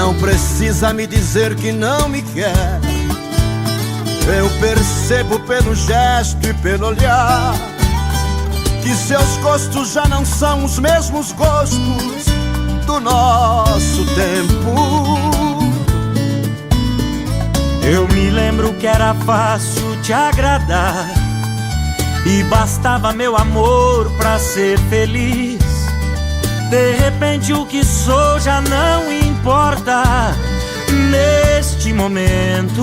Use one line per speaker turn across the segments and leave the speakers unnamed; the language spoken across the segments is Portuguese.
Não precisa me dizer que não me quer. Eu percebo pelo gesto e pelo olhar que seus gostos já não são os mesmos gostos do nosso tempo.
Eu me lembro que era fácil te agradar e bastava meu amor pra ser feliz. De repente o que sou já não importa neste momento.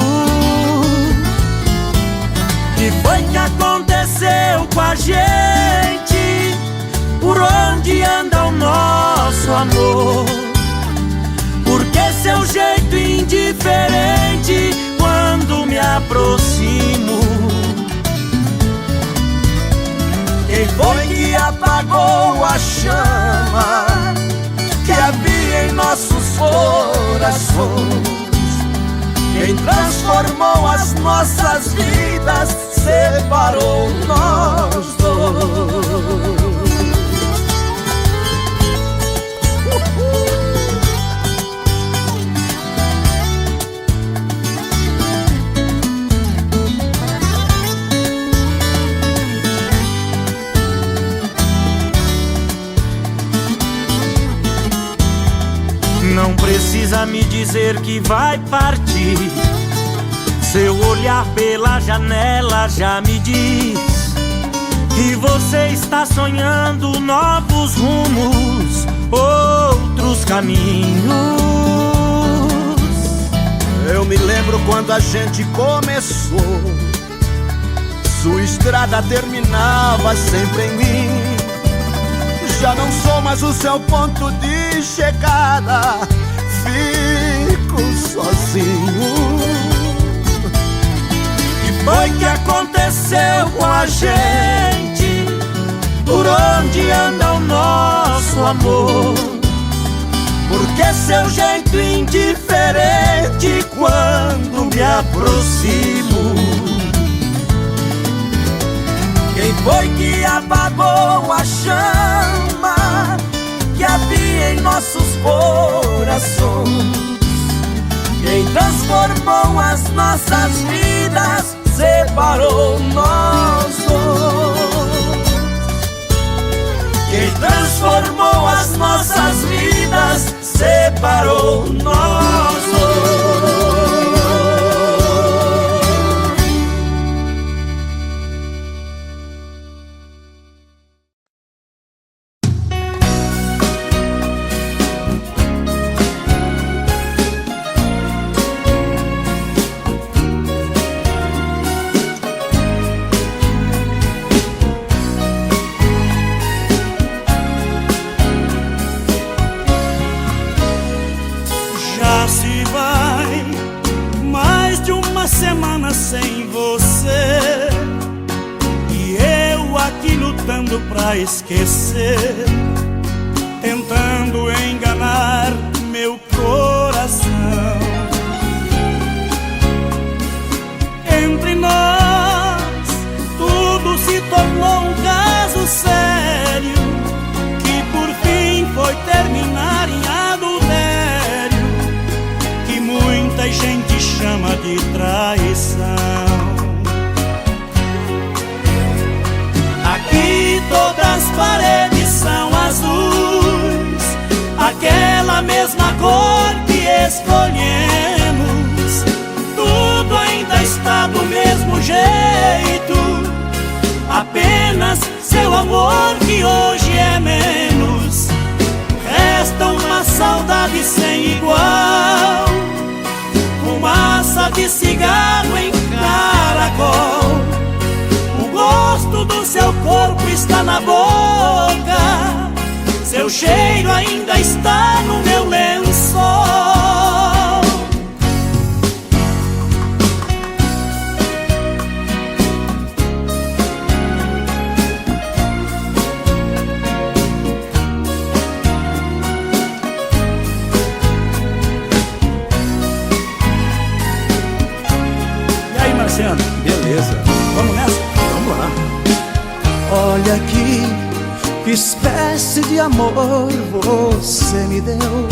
Que foi que aconteceu com a gente? Por onde anda o nosso amor? Por que seu jeito indiferente quando me aproximo? Quem foi que apagou a chama que havia em nossos corações? Quem transformou as nossas vidas, separou nós dois. Não precisa me dizer que vai partir. Seu olhar pela janela já me diz que você está sonhando novos rumos, outros caminhos.
Eu me lembro quando a gente começou, sua estrada terminava sempre em mim. Já não sou mais o seu ponto de chegada, fico sozinho. Que
foi que aconteceu com a gente? Por onde anda o nosso amor? Por que seu jeito indiferente quando me aproximo? Quem foi que apagou a chama que havia em nossos corações? Quem transformou as nossas vidas, separou nós dois. Quem transformou as nossas vidas, separou nós dois.
Semana sem você e eu aqui lutando pra esquecer, tentando enganar meu coração. Entre nós tudo se tornou um caso sério, que por fim foi terminar em adultério, que muita gente chama de traição. Aqui todas as paredes são azuis, aquela mesma cor que escolhemos. Tudo ainda está do mesmo jeito, apenas seu amor que hoje é menos. Resta uma saudade sem igual, fumaça de cigarro em caracol. O gosto do seu corpo está na boca, seu cheiro ainda está no meu lençol.
Beleza, vamos nessa? Vamos lá.
Olha aqui, que espécie de amor você me deu.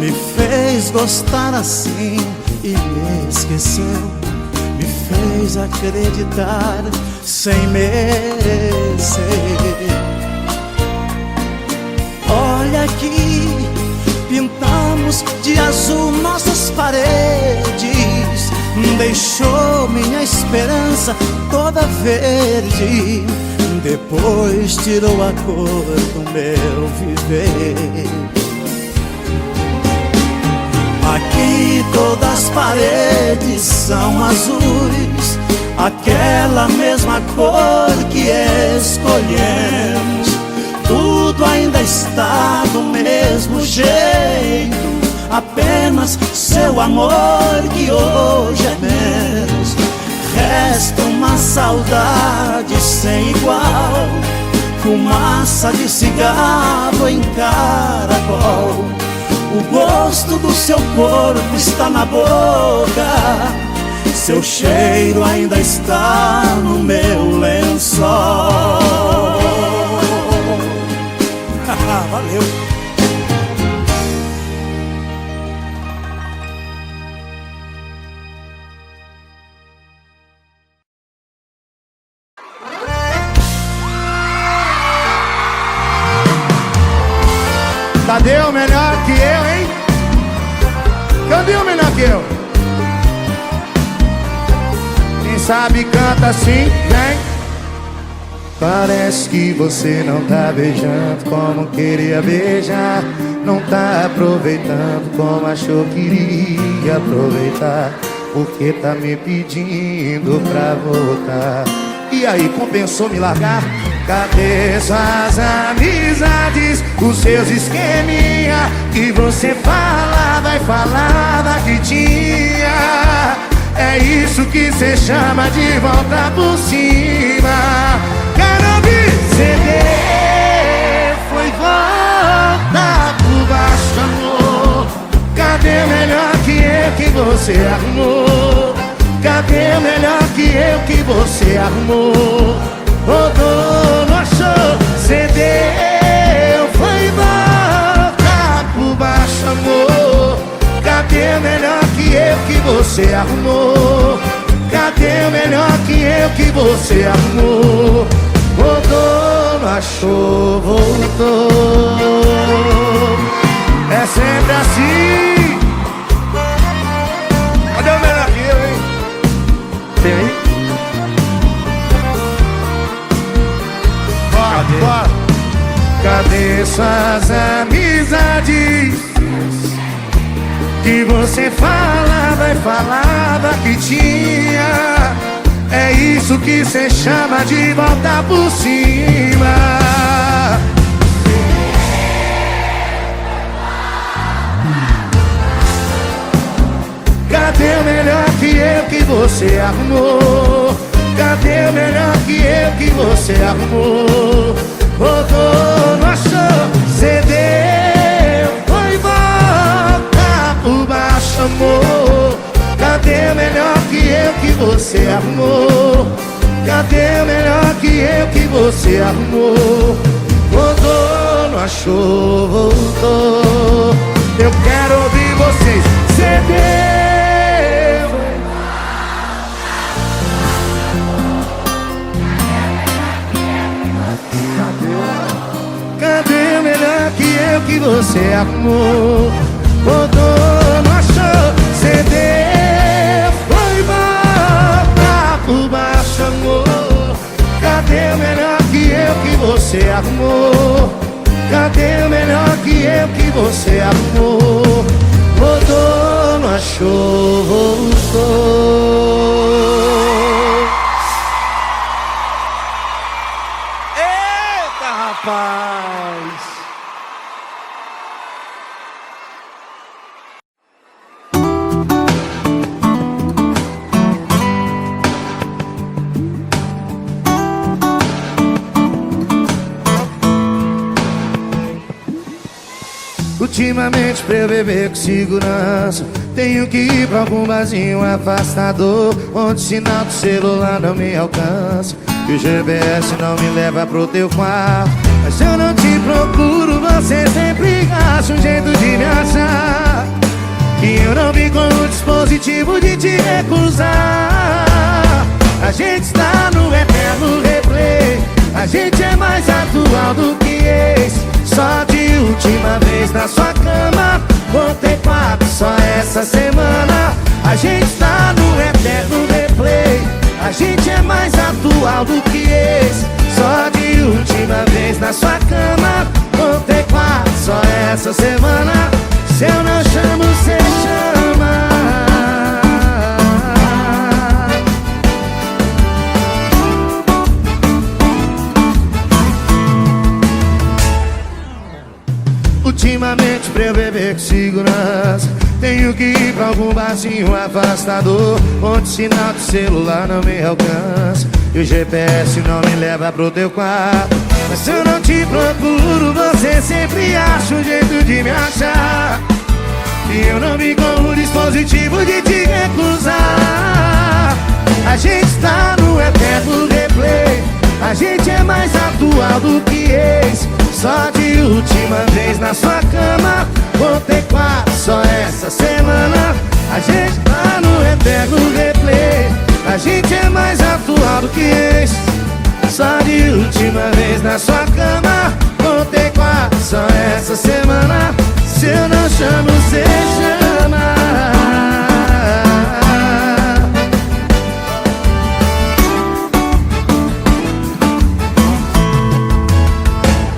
me fez gostar assim e me esqueceu, me fez acreditar sem merecer. Olha aqui, pintamos de azul nossas paredes, deixou minha esperança toda verde, depois tirou a cor do meu viver. Aqui todas as paredes são azuis, aquela mesma cor que escolhemos. Tudo ainda está do mesmo jeito, apenas seu amor que hoje é menos. Resta uma saudade sem igual, fumaça de cigarro em caracol. O gosto do seu corpo está na boca, seu cheiro ainda está no meu lençol. Valeu!
Cadê o melhor que eu, hein? Cadê o melhor que eu? Quem sabe canta assim, vem. Parece que você não tá beijando como queria beijar, não tá aproveitando como achou que iria aproveitar, porque tá me pedindo pra voltar. E aí, compensou me largar? Cadê suas amizades, os seus esqueminha que você falava e falava que tinha? É isso que cê chama de volta por cima. Quero ouvir CD, foi volta por baixo, amor. Cadê o melhor que você arrumou? Cadê o melhor que você arrumou? Rodou, não achou, cedeu, foi volta por baixo, amor. Cadê o melhor que você arrumou? Cadê o melhor que você arrumou? Rodou, não achou, voltou. É sempre assim. Cadê o melhor que eu, hein? Tem aí? Bora. Cadê suas amizades que você falava e falava que tinha? É isso que cê chama de volta por cima. Cadê o melhor que você arrumou? Cadê o melhor que você arrumou? Rodou, não achou, cedeu, foi volta por baixo, amor. Cadê o melhor que você arrumou? Cadê o melhor que você arrumou? Rodou, não achou, voltou. Eu quero ouvir vocês, cedeu. Cadê o melhor que você arrumou? Rodou, não achou, cedeu, foi volta por baixo, amor. Cadê o melhor que você arrumou? Cadê o melhor que você arrumou? Rodou, não achou, voltou. Rapaz, ultimamente pra eu beber com segurança, tenho que ir pra algum barzinho afastador, onde o sinal do celular não me alcança e o GPS não me leva pro teu quarto. Mas eu não te procuro, você sempre acha um jeito de me achar.
recusar. A gente está no eterno replay. A gente é mais atual do que ex. Só de última vez na sua cama, contei 4 só essa semana. A gente está no eterno replay. A gente é mais atual do que ex. Só de última vez na sua cama, contei 4 só essa semana. Se eu não chamo, cê chama. Ultimamente pra eu beber com segurança, tenho que ir pra algum barzinho afastador, onde o sinal de celular não me alcança e o GPS não me leva pro teu quarto. Mas se eu não te procuro, você sempre acha um jeito de me achar. E eu não vi como dispositivo de te recusar. A gente tá no eterno replay. A gente é mais atual do que ex. Só de última vez na sua cama, contei 4 só essa semana. A gente tá no eterno replay. A gente é mais atual do que ex. Só de última vez na sua cama, contei 4 só essa semana. Se eu não chamo, cê chama.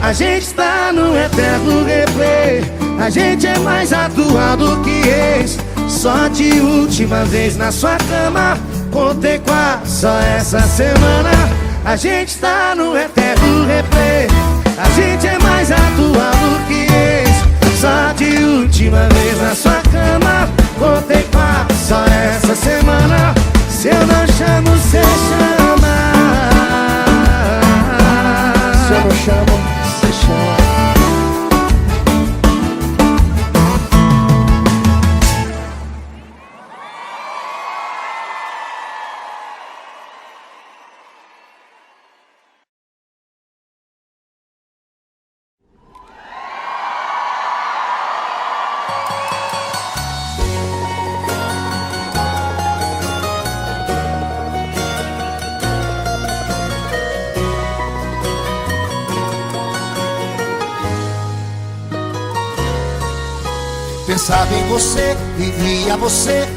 A gente tá no eterno replay. A gente é mais atual do que ex. Só de última vez na sua cama, contei 4 só essa semana. A gente tá no eterno replay. A gente é mais atual do que ex. Só de última vez na sua cama, contei 4 só essa semana. Se eu não chamo, cê chama. Se eu não chamo, cê chama.
Pensava em você, vivia você,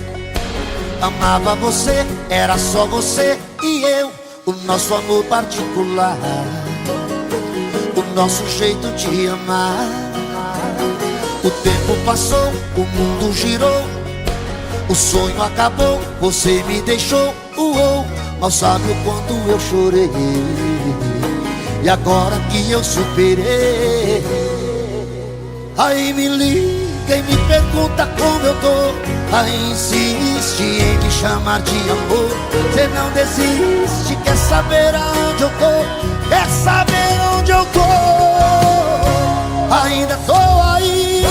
amava você, era só você e eu. O nosso amor particular, o nosso jeito de amar. O tempo passou, o mundo girou, o sonho acabou, você me deixou. Mal sabe o quanto eu chorei, e agora que eu superei, aí me liga e me pergunta como eu tô. Aí insiste em me chamar de amor. Cê não desiste, quer saber aonde eu tô, quer saber onde eu tô. Ainda tô aí,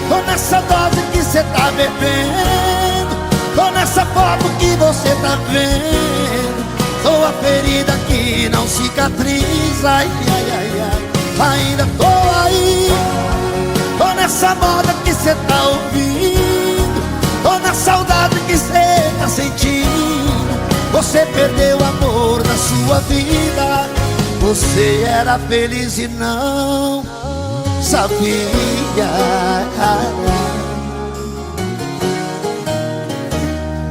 tô nessa dose que cê tá bebendo, tô nessa foto que você tá vendo, tô a ferida que não cicatriza. Ai, ai, ai, ai. Ainda tô aí, tô nessa moda que cê tá ouvindo, tô na saudade que cê tá sentindo. Você perdeu o amor da sua vida, você era feliz e não sabia.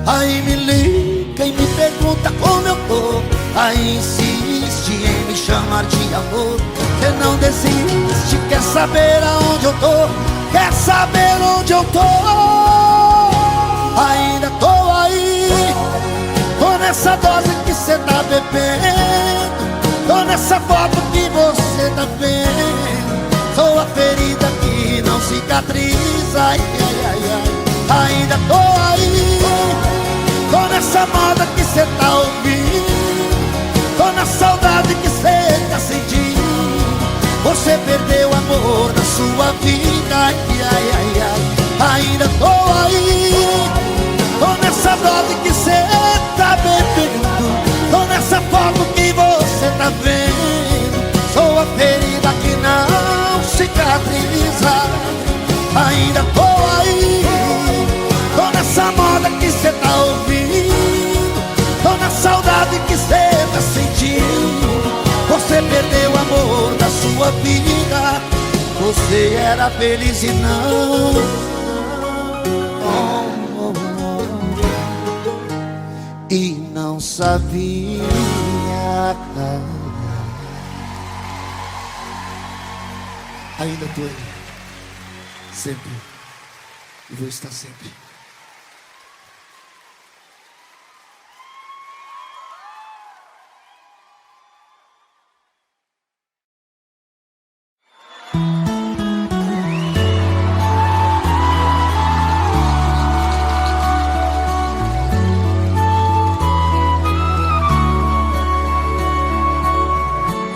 Aí me liga e me pergunta como eu tô, aí insiste em me chamar de amor. Você não desiste, quer saber aonde eu tô, quer saber onde eu tô. Ainda tô aí, tô nessa dose que cê tá bebendo, tô nessa foto que você tá vendo, tô a ferida que não cicatriza. Ai, ai, ai, ai. Ainda tô aí, tô nessa moda que cê tá ouvindo, tô na saudade que cê tá sentindo. Você perdeu o amor da sua vida. Ai, ai, ai, ai. Ainda tô aí, tô nessa dose que cê tá bebendo, tô nessa foto que você tá vendo, sou a ferida que não cicatriza. Ainda tô aí, tô nessa moda que cê tá ouvindo, perdeu o amor da sua vida. Você era feliz e não. E não sabia. Ainda tô aí, sempre, e vou estar sempre.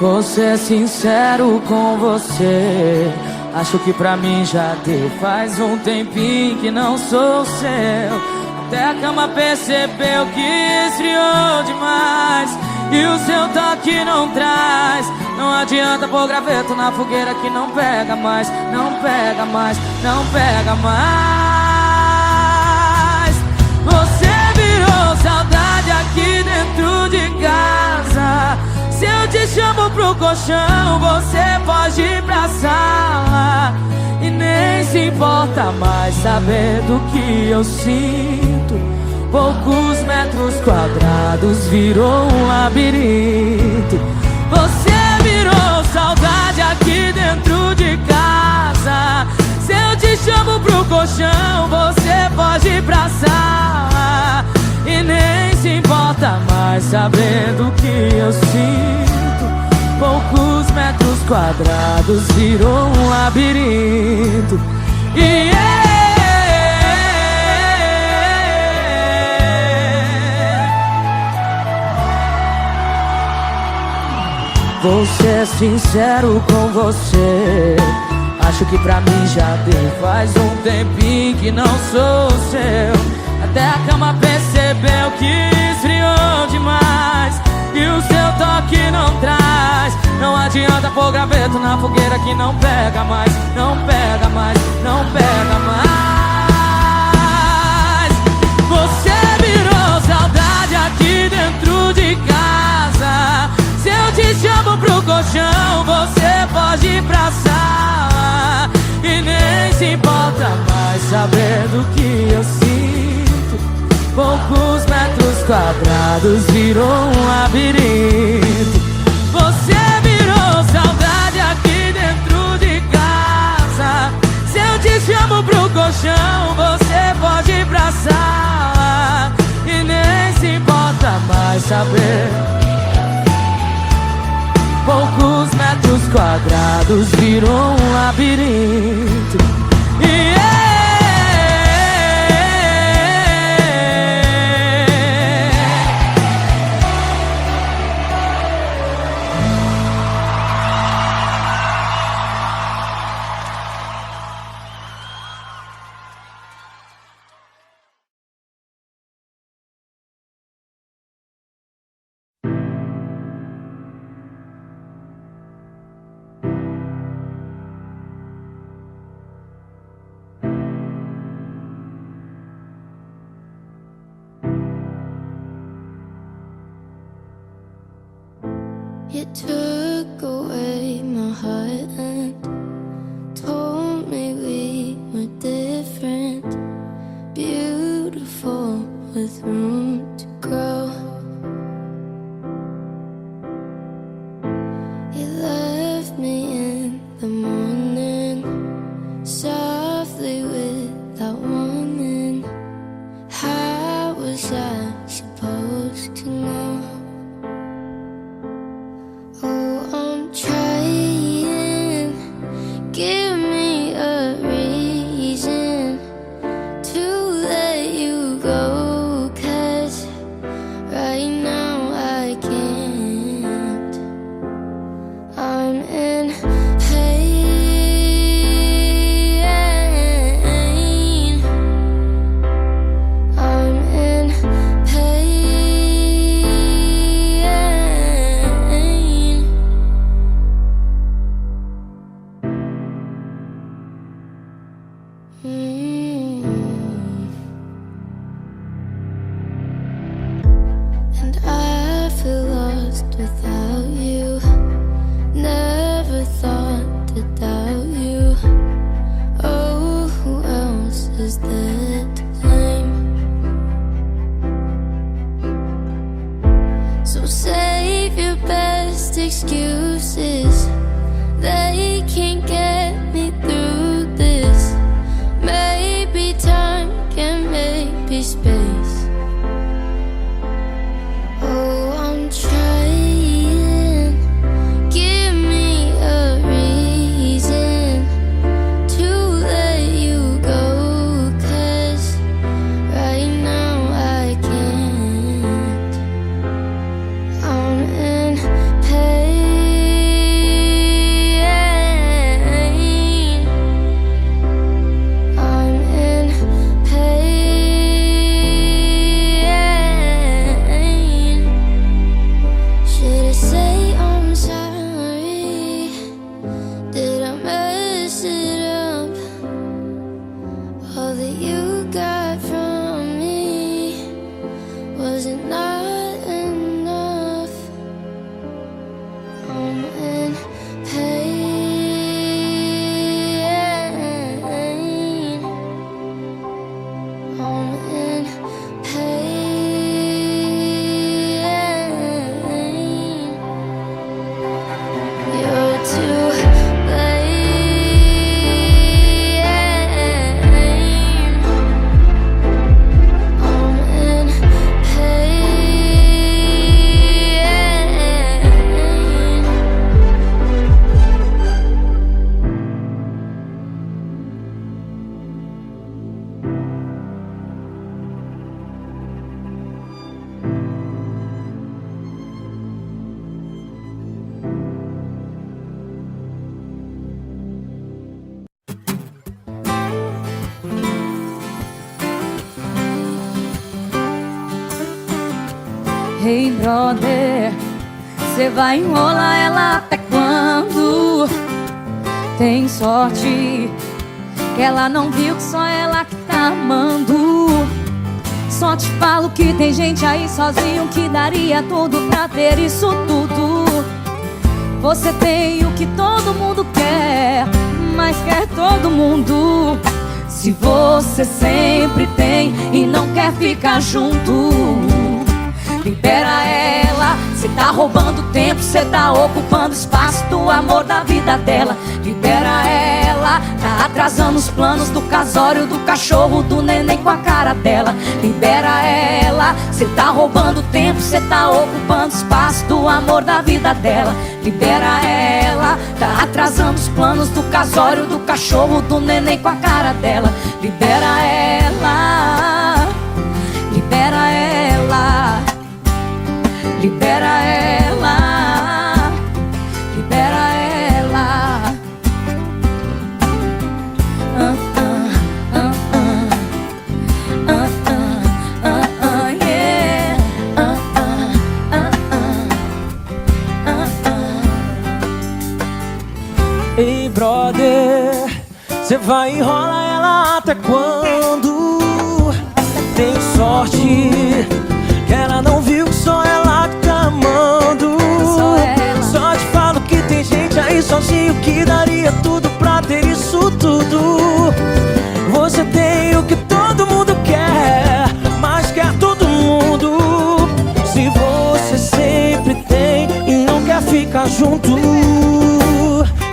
Vou ser sincero com você, acho que pra mim já deu. Faz um tempinho que não sou seu. Até a cama percebeu que esfriou demais, e o seu toque não traz. Não adianta pôr graveto na fogueira que não pega mais. Não pega mais, não pega mais. Você virou saudade aqui dentro de casa. Se eu te chamo pro colchão, você pode ir pra sala e nem se importa mais saber do que eu sinto. Poucos metros quadrados virou um labirinto. Você virou saudade aqui dentro de casa. Se eu te chamo pro colchão, você pode ir pra sala e nem se importa mais sabendo que eu sinto. Poucos metros quadrados virou um labirinto. Vou ser sincero com você, acho que pra mim já deu. Faz um tempinho que não sou seu. Até a cama percebeu que esfriou demais, e o seu toque não traz. Não adianta pôr graveto na fogueira que não pega mais. Não pega mais, não pega mais. Você virou saudade aqui dentro de casa. Se eu te chamo pro colchão, você pode ir pra sala e nem se importa mais saber do que eu sinto. Poucos metros quadrados virou um labirinto. Você virou saudade aqui dentro de casa. Se eu te chamo pro colchão, você pode ir pra sala e nem se importa mais saber. Poucos metros quadrados virou um labirinto.
You took away my heart and told me we were different, beautiful with room to grow. You left me in the morning, softly without warning. How was I supposed to know? Oh, I'm trying, give me a reason to let you go, 'cause right now I can't. I'm in pain. is there to claim. So save your best excuses, they can't get me through this. Maybe time can make me space. Oh, I'm trying, give me a reason to let you go, 'cause right now I can't. I'm in pain. I'm in pain. Should I say I'm sorry? Did I mess it up? All that you got from me, was it not enough? I'm in pain. I'm in pain. You're to blame. I'm in pain.
Hey brother, cê vai enrolar ela até quando? Tem sorte que ela não viu que só ela que tá amando. Só te falo que tem gente aí sozinho que daria tudo pra ter isso tudo. Você tem o que todo mundo quer, mas quer todo mundo. Se você sempre tem e não quer ficar junto, libera ela, cê tá roubando tempo, cê tá ocupando espaço do amor da vida dela. Libera ela, tá atrasando os planos do casório, do cachorro, do neném com a cara dela. Libera ela, cê tá roubando tempo, cê tá ocupando espaço do amor da vida dela. Libera ela, tá atrasando os planos do casório, do cachorro, do neném com a cara dela. Libera ela, libera ela. Libera ela, libera ela. Yeah.
Ei brother, cê vai enrolar ela até quando? Tem sorte que ela não viu que só ela que tá amando. Só te falo que tem gente aí sozinho que daria tudo pra ter isso tudo. Você tem o que todo mundo quer, mas quer todo mundo. Se você sempre tem e não quer ficar junto,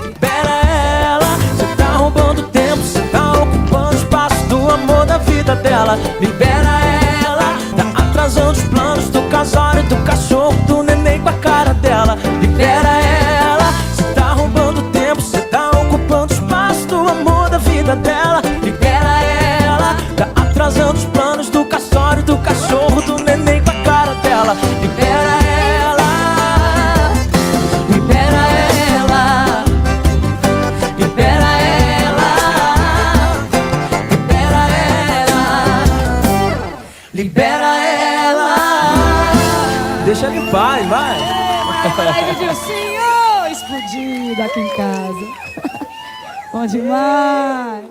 libera ela, cê tá roubando tempo, cê tá ocupando espaço do amor da vida dela. Libera ela, tá atrasando os planos do casório, do cachorro, do neném com a cara dela. Libera ela, cê tá roubando tempo, cê tá ocupando espaço do amor da vida dela. Libera ela, tá atrasando os planos do casório, do cachorro, do neném com a cara dela. Libera ela, libera ela, libera ela, libera ela, libera ela. Deixa ele em paz, vai.
Ai, Dilcinho, explodido aqui em casa. Bom demais.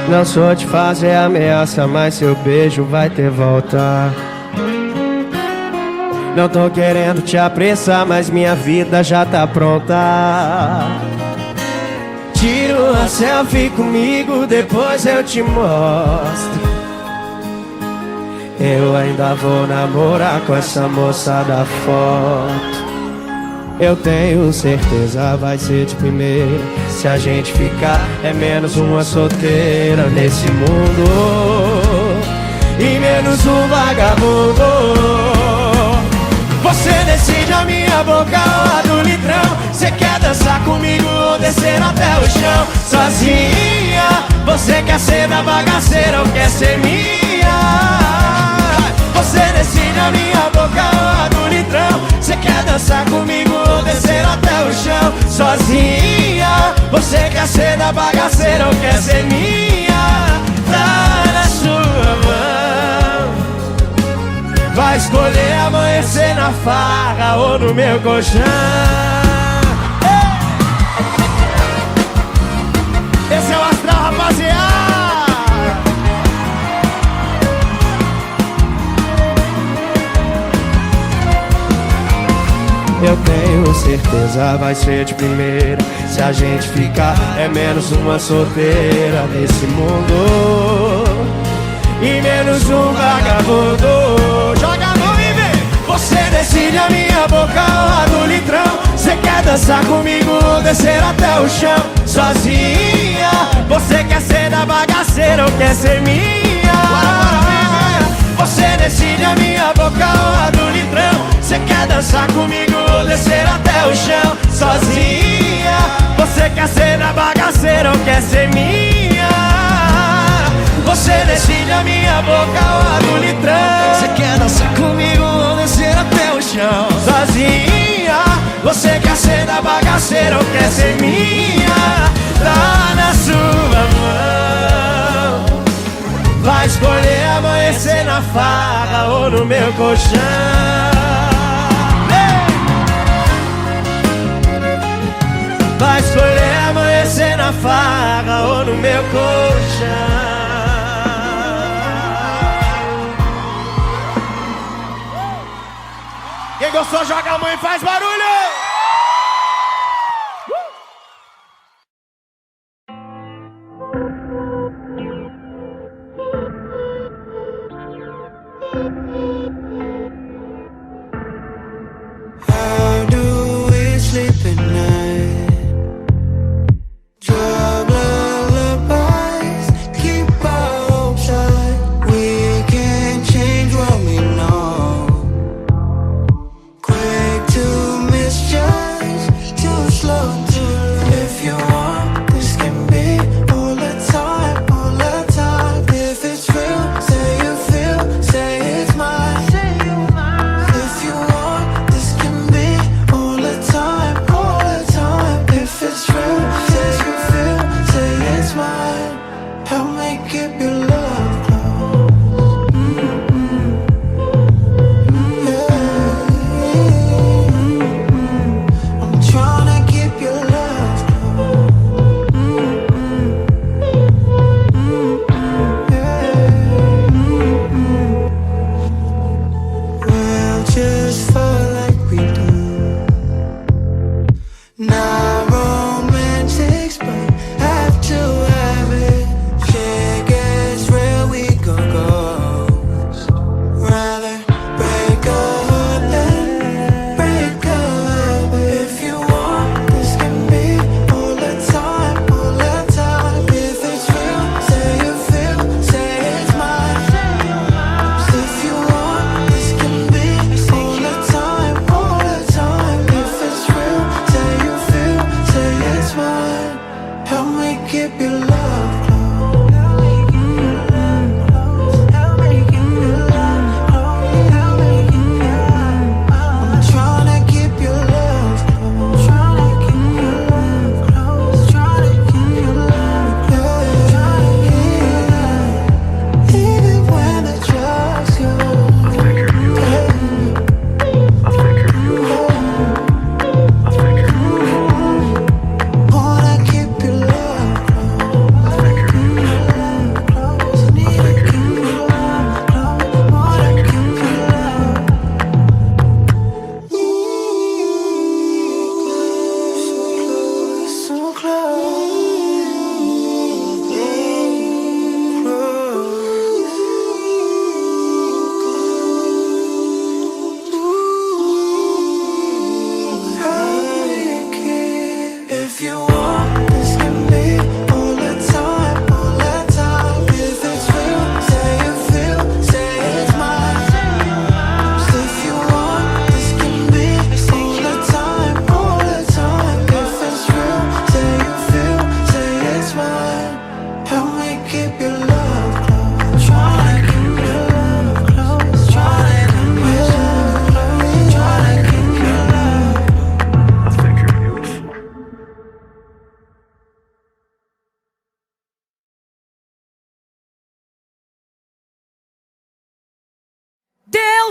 Não sou de fazer ameaça, mas seu beijo vai ter volta. Não tô querendo te apressar, mas minha vida já tá pronta. Tira uma selfie comigo, depois eu te mostro. Eu ainda vou namorar com essa moça da foto. Eu tenho certeza vai ser de primeira. Se a gente ficar é menos uma solteira nesse mundo e menos um vagabundo. Você decide a minha boca ou a do litrão. Você quer dançar comigo ou descer até o chão? Sozinha, você quer ser da bagaceira ou quer ser minha? Você decide a minha boca ou a do litrão. Você quer dançar comigo ou descer até o chão? Sozinha, você quer ser da bagaceira ou quer ser minha? Tá na sua mão. Vai escolher amanhecer na farra ou no meu colchão. Esse é o astral, rapaziada. Eu tenho certeza vai ser de primeira. Se a gente ficar é menos uma solteira nesse mundo e menos um vagabundo. Joga a mão e vem. Você decide a minha boca ou a do litrão. Você quer dançar comigo ou descer até o chão? Sozinha, você quer ser da bagaceira ou quer ser minha? Você decide a minha boca ou a do litrão. Você quer dançar comigo ou descer até o chão? Sozinha, você quer ser da bagaceira ou quer ser minha? Você decide a minha boca ou a do litrão. Você quer dançar comigo ou descer até o chão? Sozinha, você quer ser da bagaceira ou quer ser minha? Tá na sua mão. Vai escolher amanhecer na farra ou no meu colchão. Vai escolher amanhecer na farra ou no meu colchão. Quem gostou, joga a mão e faz barulho!
How do we sleep at night? Drug lullabies, keep our hopes high. We can't change what we know. Quick to misjudge, too slow to love. If you want, this can be all the time, all the time. If it's real, say you feel, say it's mine. If you want, this can be all the time, all the time. If it's real, say you feel, say it's mine. Help me keep your love close. I'm tryna keep your love close. We'll just fall like we do. Not romantics, but have to have it. Shit gets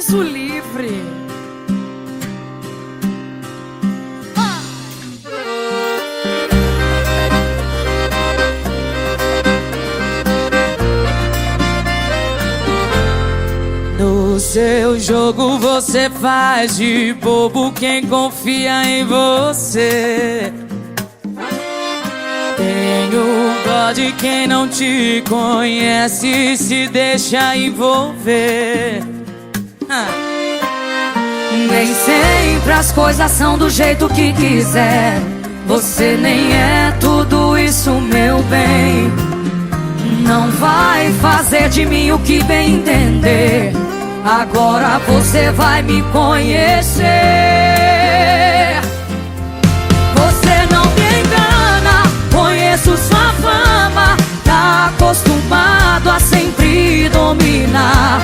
Deus o livre. No seu jogo você faz de bobo quem confia em você. Tenho dó de quem não te conhece e se deixa envolver. Nem sempre as coisas são do jeito que quiser. Você nem é tudo isso, meu bem. Não vai fazer de mim o que bem entender. Agora você vai me conhecer. Você não me engana, conheço sua fama. Tá acostumado a sempre dominar.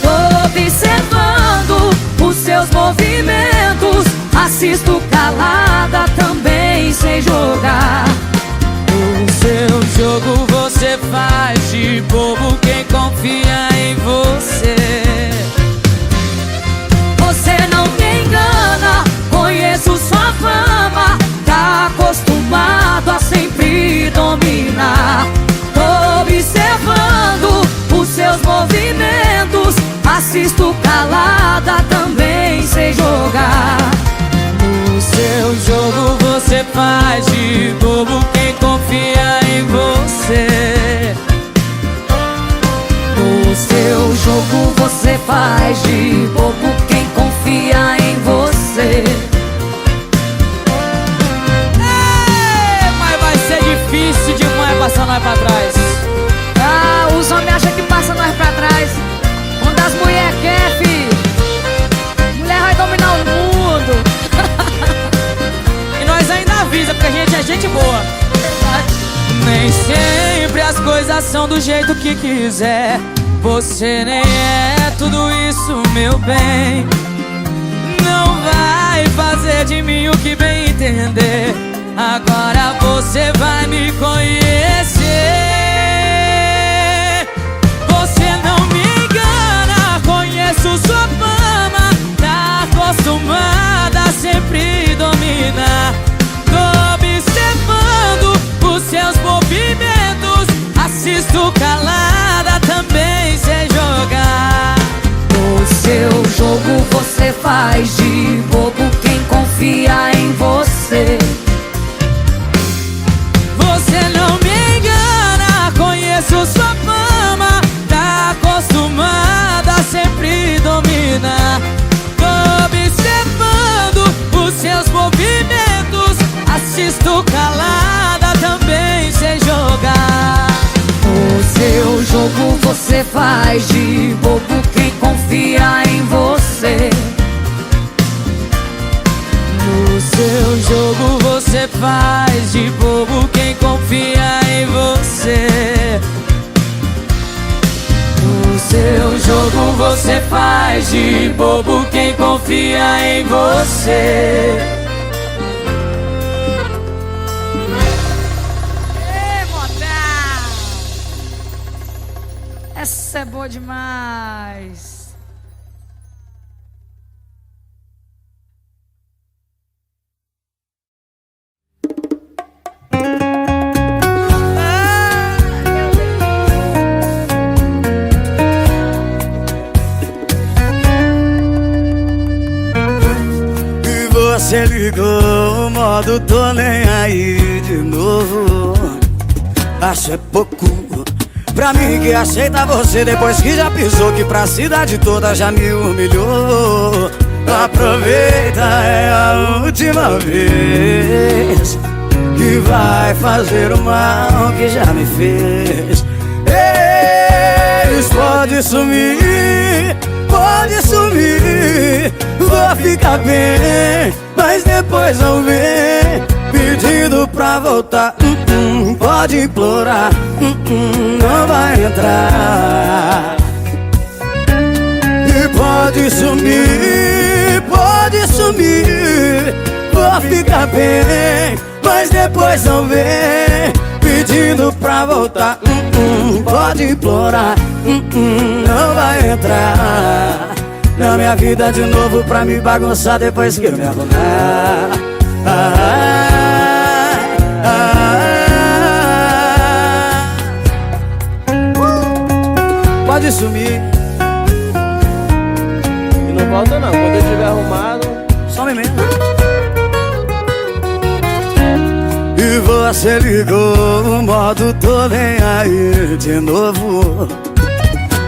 Tô observando os seus movimentos. Assisto calada, também sei jogar. O seu jogo você faz de bobo quem confia em você. Você não me engana, conheço sua fama. Tá acostumado a sempre dominar. Tô observando os seus movimentos. Assisto calada, também sei jogar. No seu jogo você faz de bobo quem confia em você. No seu jogo você faz de bobo quem confia em você. Mas vai ser difícil demais passar nós pra trás. Ah, os homens acham que passa nós pra trás. Quando as mulheres querem, filho, mulher vai dominar o mundo. E nós ainda avisa, porque a gente é gente boa. Nem sempre as coisas são do jeito que quiser. Você nem é tudo isso, meu bem. Não vai fazer de mim o que bem entender. Agora você vai me conhecer. Você não me engana, conheço sua fama. Tá acostumada a sempre dominar. Tô observando os seus movimentos. Assisto calada, também sei jogar. O seu jogo você faz de bobo quem confia em você. Você não me engana, conheço sua fama. Tá acostumada a sempre dominar. Tô observando os seus movimentos. Assisto calada, também sei jogar. O seu jogo você faz de bobo quem confia em você. No seu jogo você faz de bobo quem confia em você. No seu jogo você faz de bobo quem confia em você. Essa é boa demais.
E você ligou, o modo tô nem aí de novo. Acho é pouco pra mim que aceita você depois que já pisou, que pra cidade toda já me humilhou. Aproveita, é a última vez que vai fazer o mal que já me fez. Eles pode sumir, vou ficar bem, mas depois não vem pedindo pra voltar. Pode implorar, não vai entrar. E pode sumir, vou ficar bem, mas depois não vem pedindo pra voltar. Pode implorar, não vai entrar.
na minha vida de novo pra me bagunçar depois que eu me arrumar. Pode sumir.
E não volta não, quando eu estiver arrumado.
Some mesmo. E você ligou o modo tô bem aí de novo.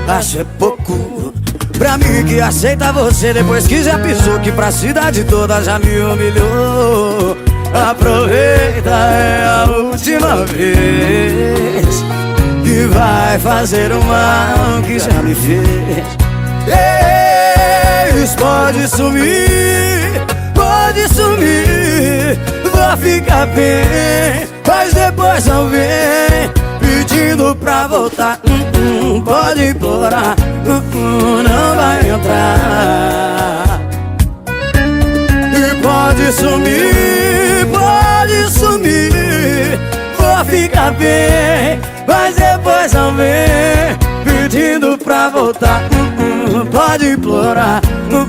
Acho é pouco pra mim que aceita você depois que já pisou que pra cidade toda já me humilhou. Aproveita, é a última vez que vai fazer o mal que já me fez. Pode sumir, pode sumir, vou ficar bem, mas depois não vem pedindo pra voltar. Pode implorar, não vai entrar. E pode sumir, vou ficar bem, mas depois não vem pedindo pra voltar. Pode implorar, não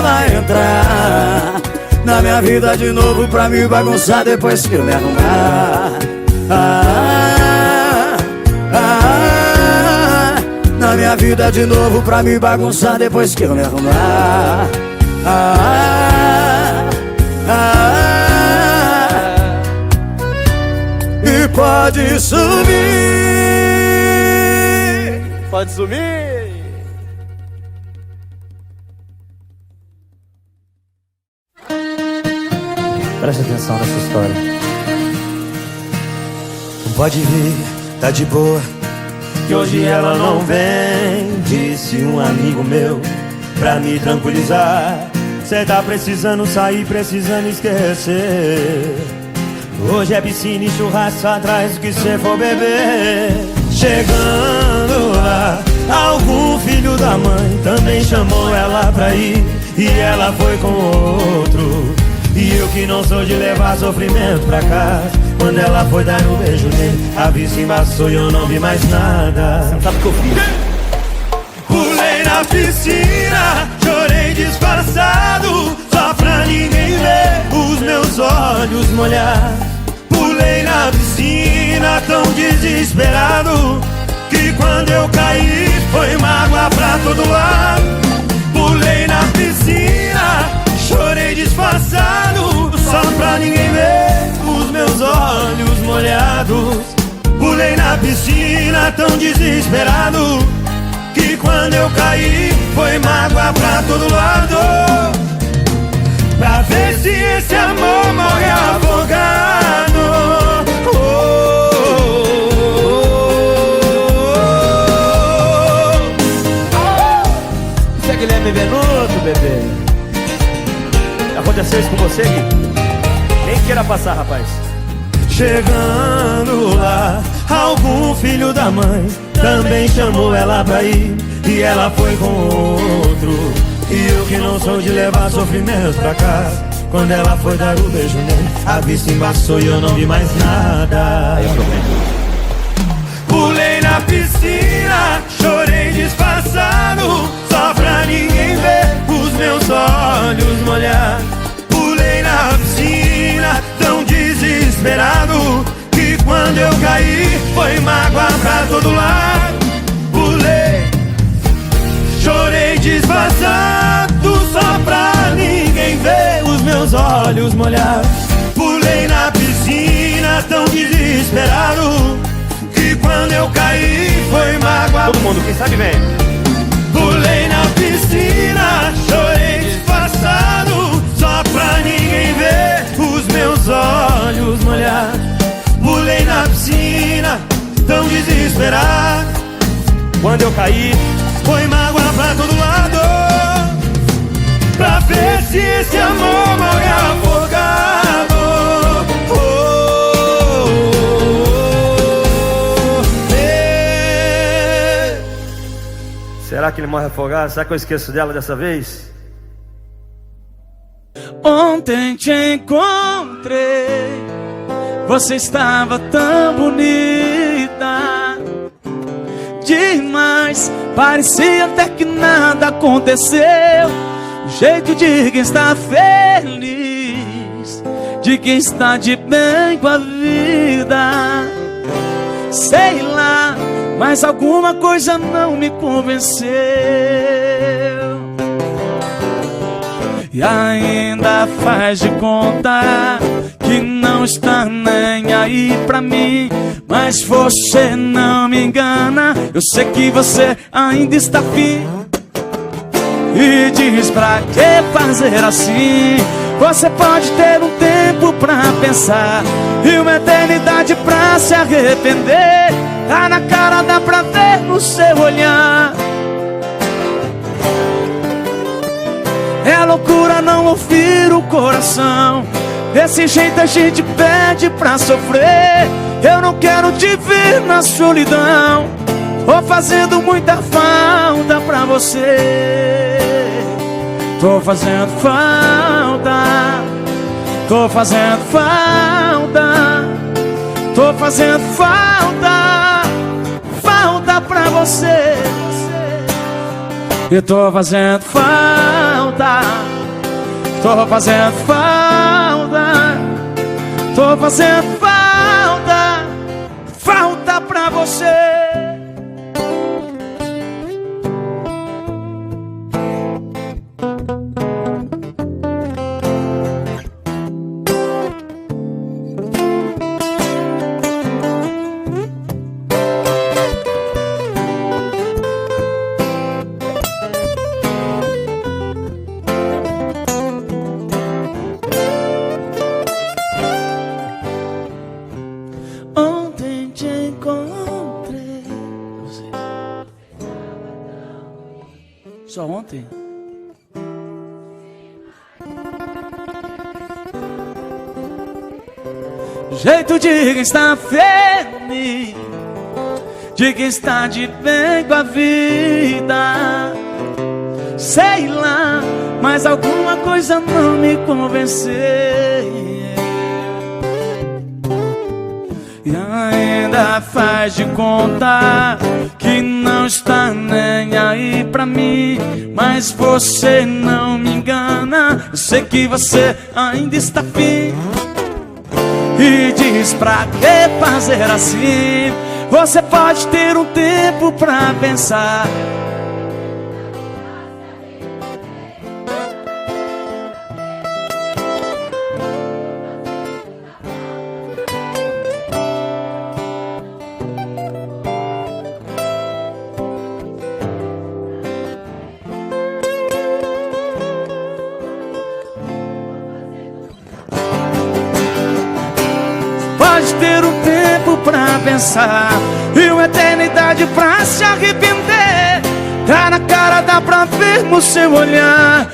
vai entrar na minha vida de novo pra me bagunçar depois que eu me arrumar. Na minha vida de novo pra me bagunçar depois que eu me arrumar. E pode sumir.
Pode sumir.
Preste atenção nessa história.
Pode vir, tá de boa,
Que hoje ela não vem, disse um amigo meu, pra me tranquilizar. Cê tá precisando sair, precisando esquecer. Hoje é piscina e churrasco atrás do que cê for beber. Chegando lá, algum filho da mãe também chamou ela pra ir, e ela foi com outro. E eu que não sou de levar sofrimento pra casa, quando ela foi dar um beijo nele, a vista embaçou e eu não vi mais nada.
Você sabe o que eu fiz?
Pulei na piscina, chorei disfarçado, só pra ninguém ver os meus olhos molhar. Pulei na piscina tão desesperado, que quando eu caí foi mágoa pra todo lado. Pulei na piscina, chorei disfarçado, só pra ninguém ver os meus olhos molhados. Pulei na piscina tão desesperado, que quando eu caí foi mágoa pra todo lado. Pra ver se esse amor morre afogado.
Você é Guilherme Venuto, bebê. Aconteceu isso com você, Gui? Nem queira passar, rapaz.
Chegando lá, algum filho da mãe também chamou ela pra ir, e ela foi com outro. E eu que não sou de levar sofrimento pra casa, quando ela foi dar o beijo nele, a vista embaçou e eu não vi mais nada. Pulei na piscina, chorei disfarçado, só pra ninguém ver os meus olhos molhados. Pulei na piscina tão desesperado, que quando eu caí foi mágoa pra todo lado. Pulei, chorei disfarçado, só pra ninguém ver os meus olhos molhados. Pulei na piscina tão desesperado, que quando eu caí foi mágoa.
Todo mundo, quem sabe vem.
Pulei na piscina, chorei disfarçado, só pra ninguém ver os meus olhos molhados. Pulei na piscina, tão desesperado,
Quando eu caí,
foi mágoa pra todo lado. Pra ver se esse amor morre afogado.
será que ele morre afogado? Será que eu esqueço dela dessa vez?
Ontem te encontrei, você estava tão bonita demais, parecia até que
nada aconteceu. Jeito de quem está feliz, de quem está de bem com a vida. Sei lá, mas alguma coisa não me convenceu. E ainda faz de conta que não está nem aí pra mim. Mas você não me engana, eu sei que você ainda está afim. E diz pra que fazer assim? Você pode ter um tempo pra pensar e uma eternidade pra se arrepender. Tá na cara, dá pra ver no seu olhar. É loucura não ouvir o coração. Desse jeito a gente pede pra sofrer. Eu não quero te ver na solidão. Tô fazendo muita falta pra você. Tô fazendo falta. Tô fazendo falta. Tô fazendo falta. Falta pra você. Eu tô fazendo falta. Tô fazendo falta. Tô fazendo falta. Falta pra você. Só ontem? Jeito de quem está feliz, de quem está de bem com a vida. Sei lá, mas alguma coisa não me convenceu. E ainda faz de conta que não está nem aí pra mim. Mas você não me engana, eu sei que você ainda está afim. E diz pra que fazer assim? Você pode ter um tempo pra pensar. Pode ter um tempo pra pensar e uma eternidade pra se arrepender. Tá na cara, dá pra ver no seu olhar.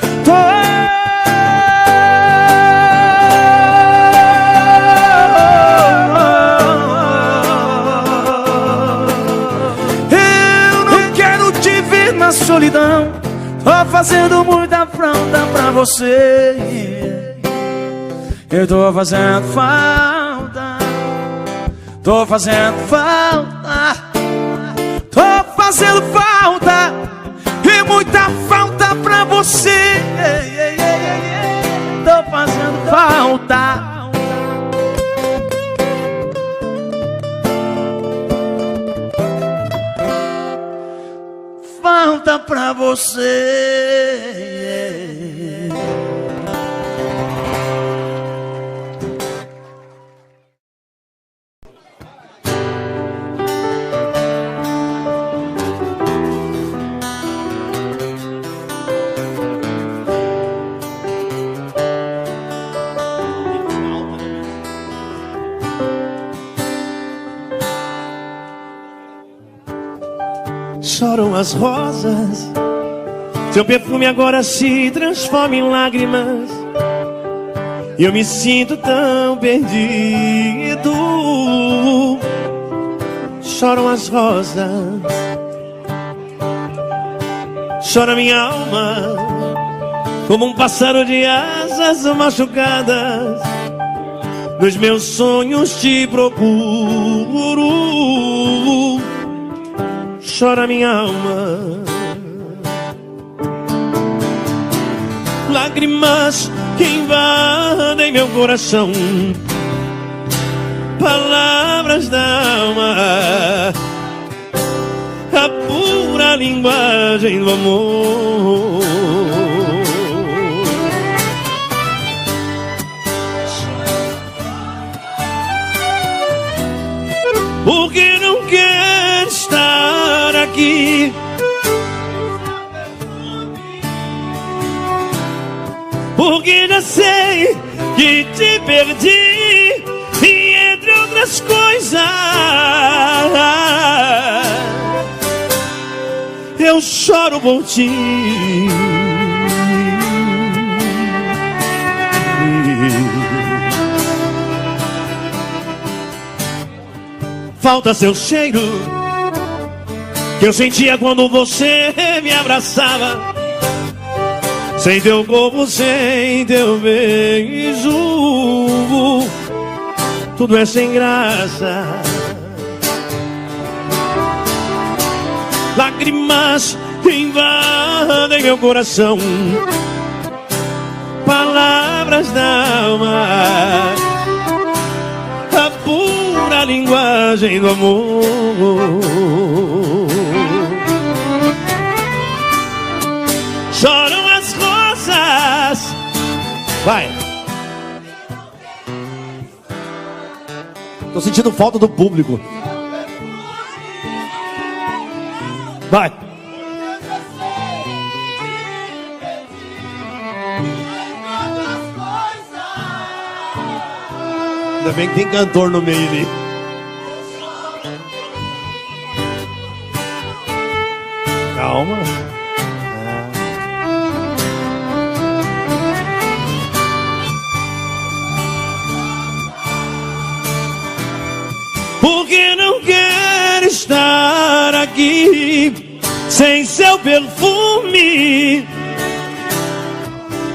Eu não quero te ver na solidão. Tô fazendo muita falta pra você. Eu tô fazendo falta. Tô fazendo falta. Tô fazendo falta. E muita falta pra você. Tô fazendo falta. Falta pra você.
Choram as rosas, seu perfume agora se transforma em lágrimas. E eu me sinto tão perdido. Choram as rosas, chora minha alma, como um pássaro de asas machucadas. Nos meus sonhos te procuro. Chora minha alma. lágrimas que invadem meu coração, palavras da alma, a pura linguagem do amor. Porque não quer estar aqui, porque já sei que te perdi, e entre outras coisas eu choro por ti. Falta seu cheiro que eu sentia quando você me abraçava, sem teu corpo, sem teu beijo, tudo é sem graça. Lágrimas que invadem meu coração, palavras da alma, a pura linguagem do amor. Choram as rosas. Vai.
Tô sentindo falta do público.
Vai.
Ainda bem que tem cantor no meio ali.
Calma. Porque não quer estar aqui sem seu perfume,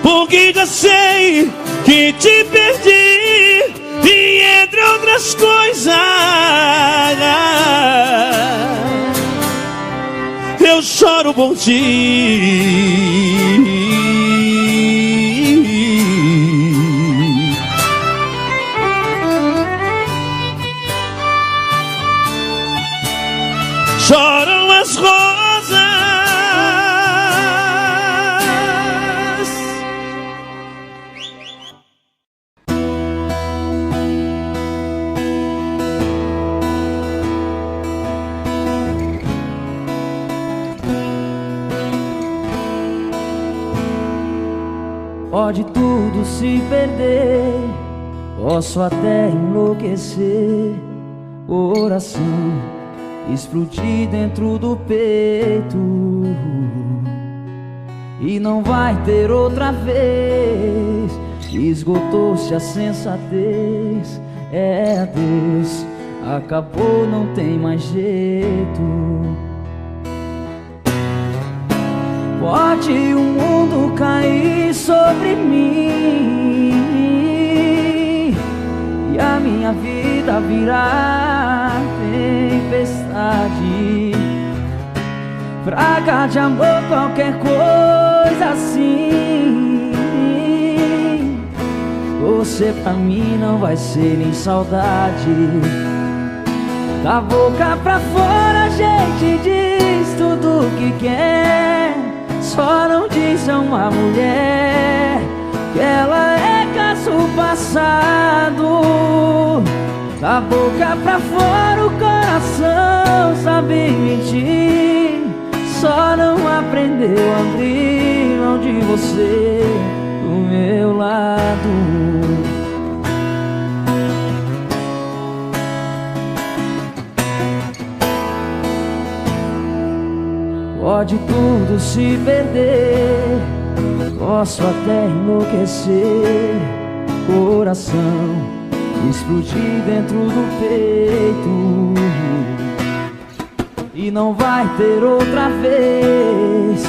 porque já sei que te perdi, e entre outras coisas eu choro por ti. Choram as rosas.
Pode tudo se perder, posso até enlouquecer, coração explodir dentro do peito, e não vai ter outra vez. Esgotou-se a sensatez, é adeus, acabou, não tem mais jeito. Pode o mundo cair sobre mim e a minha vida virar tempestade, praga de amor, qualquer coisa assim. Você pra mim não vai ser nem saudade. Da boca pra fora a gente diz tudo que quer, só não diz a uma mulher que ela é caso passado. Da boca pra fora o coração sabe mentir, só não aprendeu a abrir mão de você do meu lado. Pode tudo se perder, posso até enlouquecer, coração explodir dentro do peito, e não vai ter outra vez.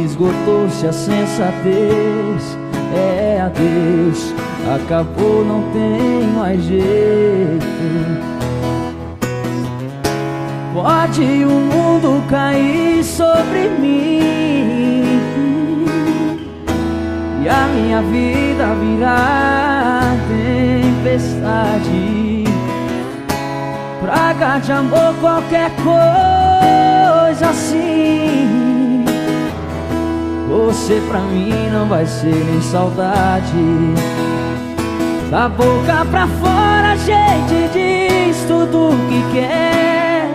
Esgotou-se a sensatez, é adeus, acabou, não tem mais jeito. Pode o mundo cair sobre mim e e a minha vida virar tempestade. Praga de amor, qualquer coisa assim. Você pra mim não vai ser nem saudade. Da boca pra fora a gente diz tudo o que quer,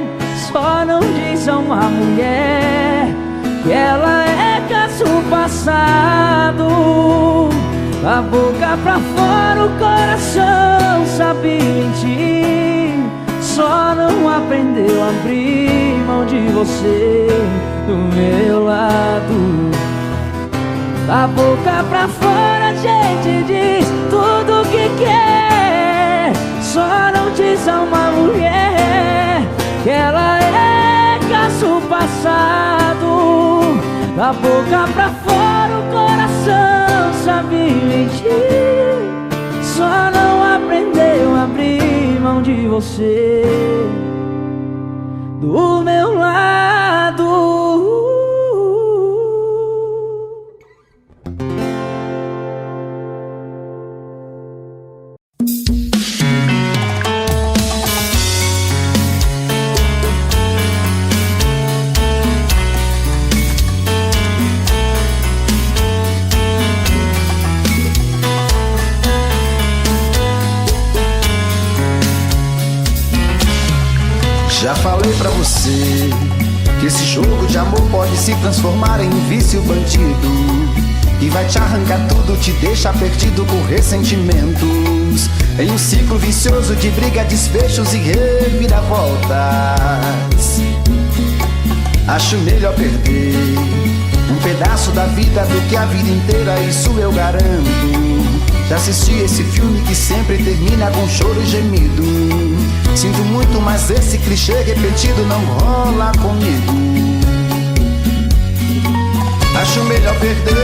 só não diz a uma mulher que ela é caso passado. Da boca pra fora o coração sabe mentir, só não aprendeu a abrir mão de você do meu lado. Da boca pra fora a gente diz tudo o que quer, só não diz a uma mulher que ela é caso passado. Da boca pra fora o coração sabe mentir, só não aprendeu a abrir mão de você do meu lado.
Já falei pra você que esse jogo de amor pode se transformar em um vício bandido, que vai te arrancar tudo, te deixar perdido com ressentimentos, em um ciclo vicioso de briga, desfechos e reviravoltas. Acho melhor perder um pedaço da vida do que a vida inteira, isso eu garanto. Já assisti esse filme que sempre termina com choro e gemido. Sinto muito, mas esse clichê repetido não rola comigo. Acho melhor perder.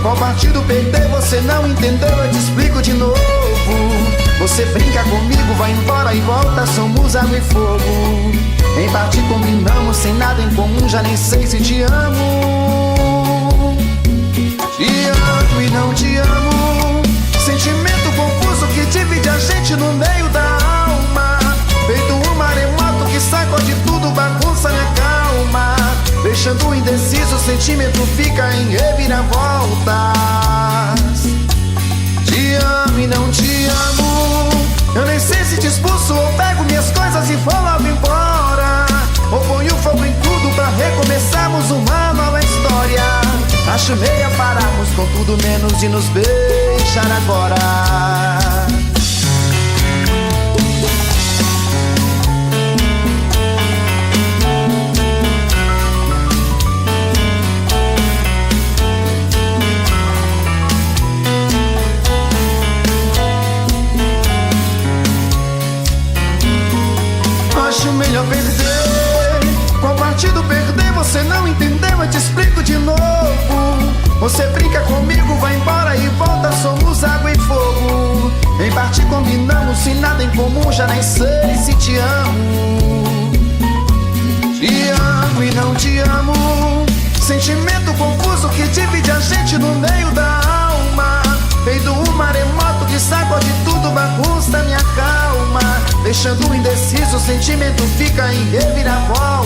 Qual partido perder? Você não entendeu, eu te explico de novo. Você brinca comigo, vai embora e volta, somos água e fogo. Em parte combinamos, sem nada em comum, já nem sei se te amo. Te amo e não te amo, sentimento confuso que divide a gente no meio da alma. Feito um maremoto que sacode tudo, bagunça minha calma, deixando indeciso, o sentimento fica em reviravoltas. Te amo e não te amo, eu nem sei se te expulso ou pego minhas coisas e vou logo embora, ou ponho fogo em tudo pra recomeçarmos uma nova história. Acho meia pararmos com tudo menos de nos beijar agora. Acho melhor perder. Qual partido perder? Você não entendeu, eu te explico de novo. Você brinca comigo, vai embora e volta, somos água e fogo. Em parte combinamos, sem nada em comum, já nem sei se te amo. Te amo e não te amo, sentimento confuso que divide a gente no meio da alma. Feito um maremoto que sacode tudo, bagunça minha calma, deixando indeciso, o sentimento fica em reviravoltas.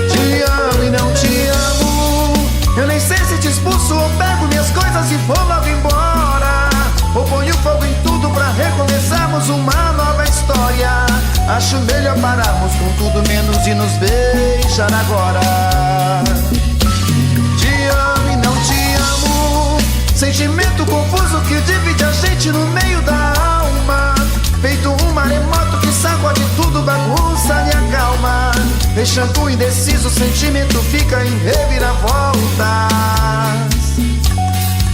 Te amo e não te amo, eu nem sei se te expulso ou pego minhas coisas e vou logo embora, ou ponho fogo em tudo pra recomeçarmos uma nova história. Acho melhor pararmos com tudo menos de nos beijar agora. Te amo e não te amo, sentimento confuso que divide a gente no meio da alma. Feito um maremoto que sacode tudo, bagunça minha calma, deixando indeciso, o sentimento fica em reviravoltas.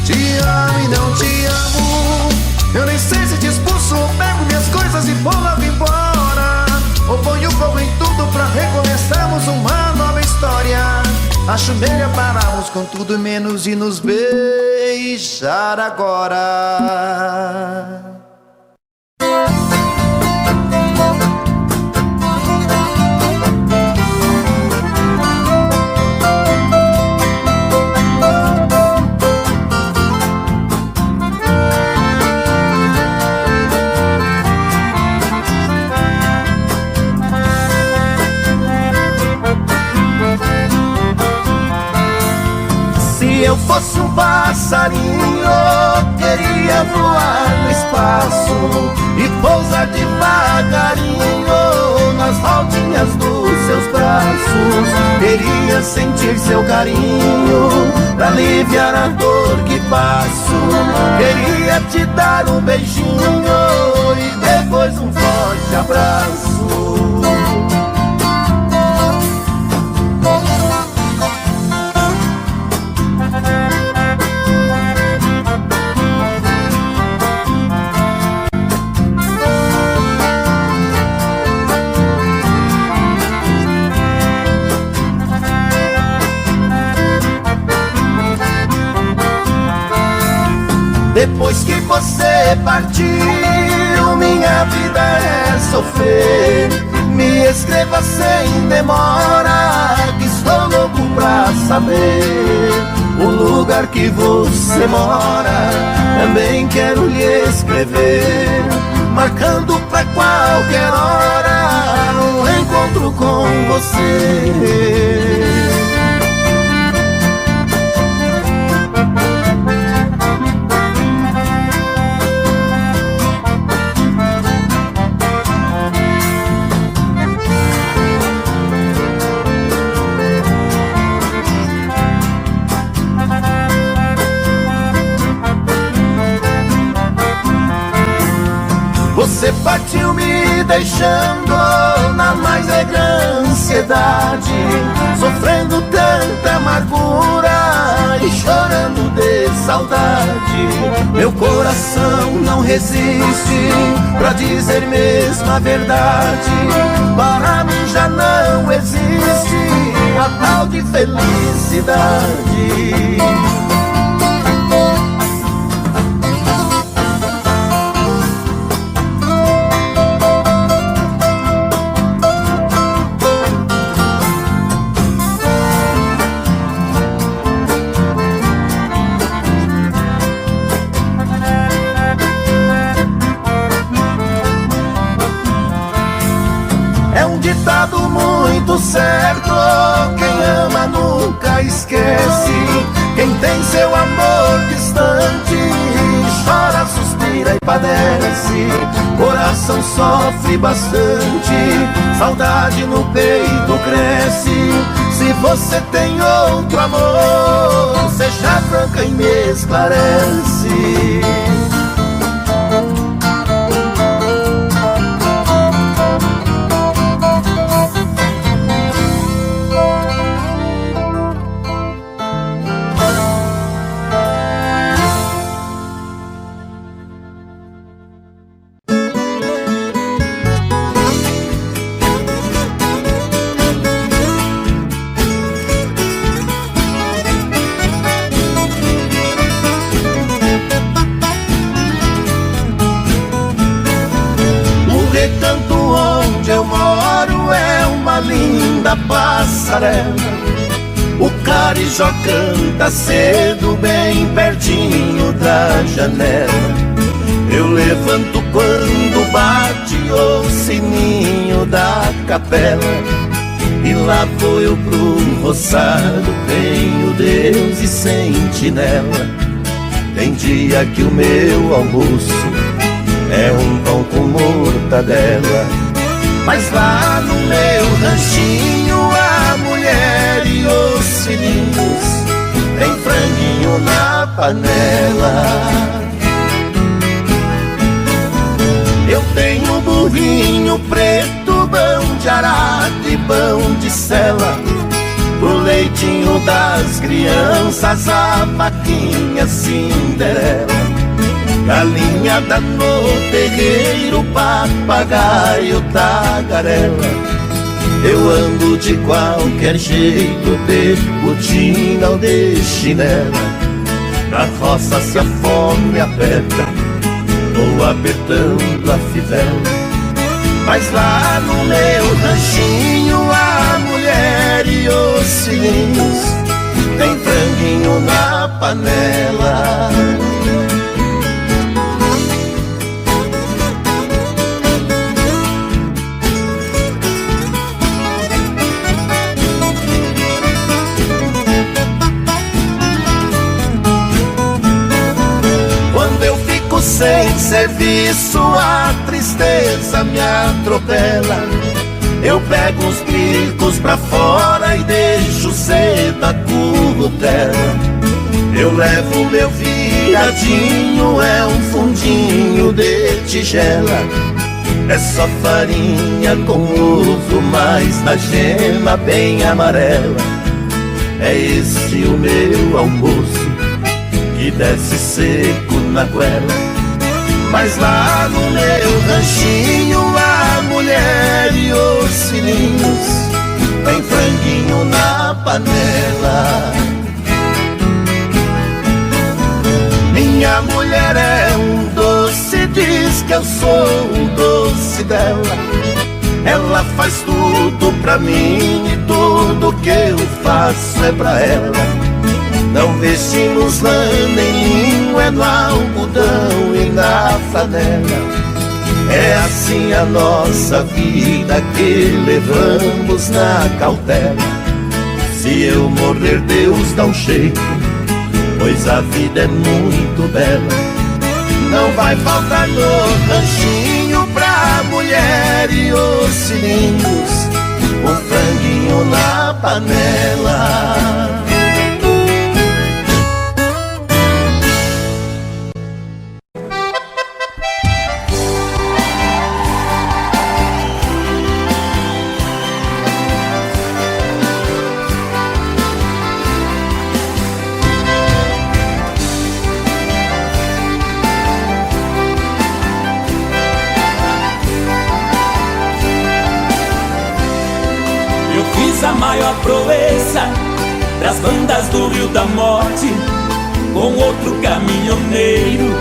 Te amo e não te amo, eu nem sei se te expulso ou pego minhas coisas e vou logo embora, ou ponho fogo em tudo pra recomeçarmos uma nova história. Acho melhor pararmos com tudo menos de nos beijar agora. fosse um passarinho, queria voar no espaço e pousar devagarinho nas rodinhas dos seus braços. Queria sentir seu carinho pra aliviar a dor que passo. Queria te dar um beijinho e depois um forte abraço. Depois que você partiu, minha vida é sofrer. Me escreva sem demora, que estou louco pra saber o lugar que você mora. Também quero lhe escrever, marcando pra qualquer hora um encontro com você. Você partiu me deixando na mais negra ansiedade, sofrendo tanta amargura e chorando de saudade. Meu coração não resiste pra dizer mesmo a verdade. Para mim já não existe a tal de felicidade. Muito certo, quem ama nunca esquece. Quem tem seu amor distante chora, suspira e padece. Coração sofre bastante, saudade no peito cresce. Se você tem outro amor, seja franca e me esclarece. Linda passarela, o carijó canta cedo bem pertinho da janela. Eu levanto quando bate o sininho da capela, e lá vou eu pro roçado, tenho Deus e sentinela. Tem dia que o meu almoço é um pão com mortadela, mas lá no meu ranchinho a mulher e os filhinhos tem franguinho na panela. Eu tenho burrinho preto, bão de arado e bão de sela, pro leitinho das crianças a vaquinha Cinderela. Galinhada no terreiro, papagaio, tagarela. Eu ando de qualquer jeito, de botina ou de chinela. Na roça se a fome aperta, vou apertando a fivela. Mas lá no meu ranchinho a mulher e os filhinhos tem franguinho na panela. serviço a tristeza me atropela. Eu pego os bicos pra fora e deixo seda currutela. Eu levo meu viadinho, é um fundinho de tigela. É só farinha com ovo, mas na gema bem amarela. É esse o meu almoço, que desce seco na goela. Mas lá no meu ranchinho, a mulher e os filhinhos tem franguinho na panela. Minha mulher é um doce, diz que eu sou o doce dela. Ela faz tudo pra mim e tudo que eu faço é pra ela. Não vestimos lã nem linho, é no algodão e na flanela. É assim a nossa vida que levamos na cautela. Se eu morrer, Deus dá um jeito, pois a vida é muito bela. Não vai faltar no ranchinho pra mulher e os filhinhos um franguinho na panela.
A maior proeza das bandas do Rio da Morte, com outro caminhoneiro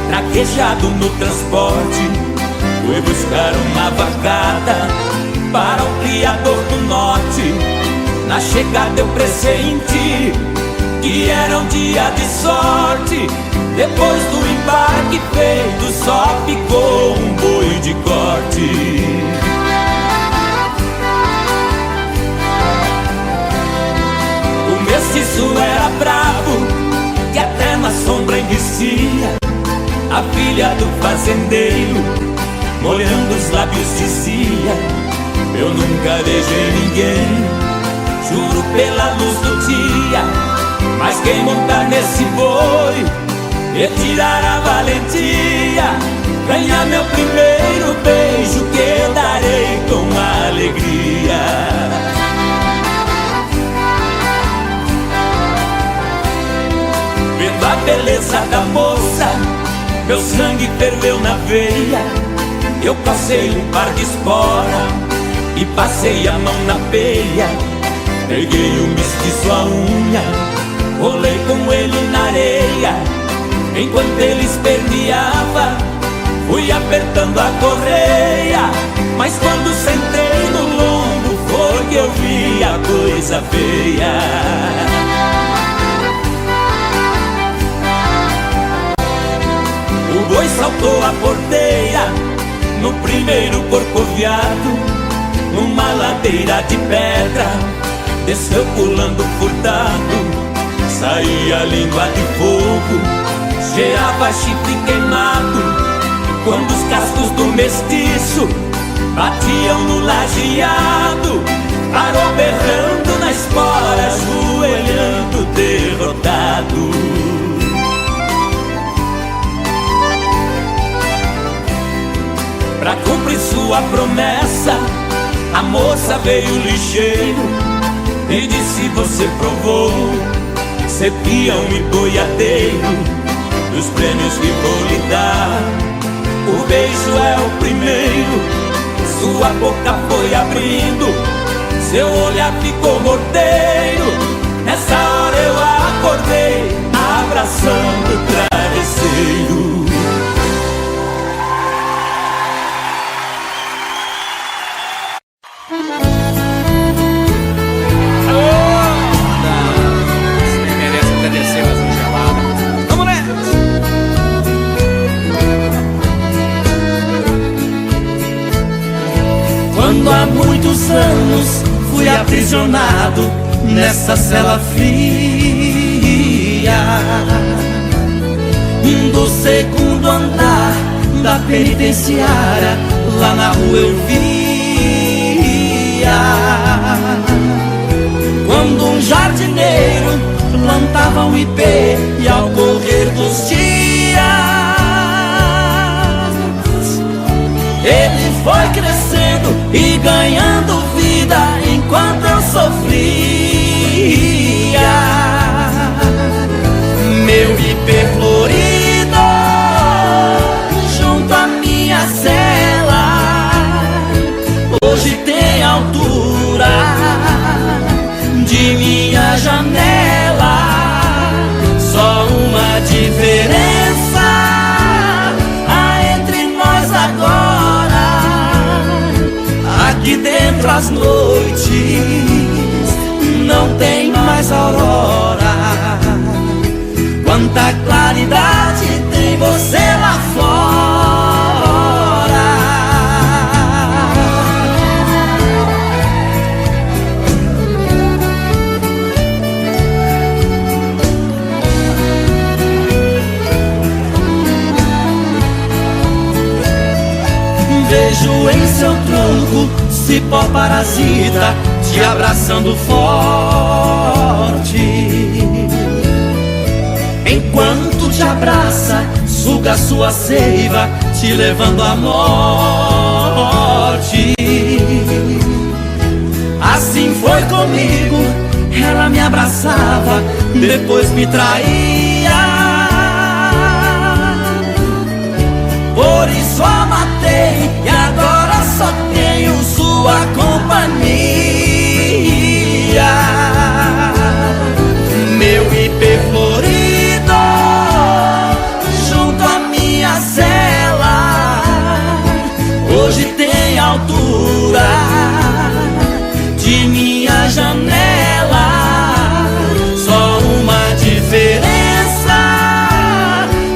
traquejado no transporte. Fui buscar uma vacada para o criador do norte. Na chegada eu pressenti que era um dia de sorte. Depois do embarque feito, só ficou um boi de corte. Isso era bravo, que até na sombra envicia. A filha do fazendeiro, molhando os lábios, dizia: eu nunca beijei ninguém, juro pela luz do dia. Mas quem montar nesse boi e tirar a valentia, ganhar meu primeiro beijo, que darei com alegria. Vendo a beleza da moça, meu sangue ferveu na veia. Eu passei um par de espora e passei a mão na peia. Peguei o mestiço à unha, rolei com ele na areia. Enquanto ele esperneava, fui apertando a correia. Mas quando sentei no lombo, foi que eu vi a coisa feia. O boi saltou a porteira no primeiro corcoviado, numa ladeira de pedra, desceu pulando furtado. Saía língua de fogo, cheirava chifre queimado. Quando os cascos do mestiço batiam no lajeado, parou berrando na espora, ajoelhando derrotado. Pra cumprir sua promessa, a moça veio ligeiro e disse: você provou ser peão e boiadeiro dos prêmios que vou lhe dar. O beijo é o primeiro, sua boca foi abrindo, seu olhar ficou morteiro. Nessa hora eu acordei, abraçando o travesseiro. Quando há muitos anos fui aprisionado nessa cela fria do segundo andar da penitenciária, lá na rua eu via quando um jardineiro plantava um ipê, e ao correr dos dias ele foi crescendo e ganhando vida enquanto eu sofria. Meu ipê florido junto à minha cela hoje tem altura de minha janela. Só uma diferença há entre nós agora: aqui dentro as noites não tem mais aurora. Quanta claridade tem você lá fora. Vejo em seu tronco cipó parasita te abraçando forte. Enquanto te abraça, suga sua seiva, te levando à morte. Assim foi comigo, ela me abraçava, depois me traía. Por isso a matei e agora só tenho sua companhia. Meu ipê florido junto à minha cela hoje tem altura de minha janela. Só uma diferença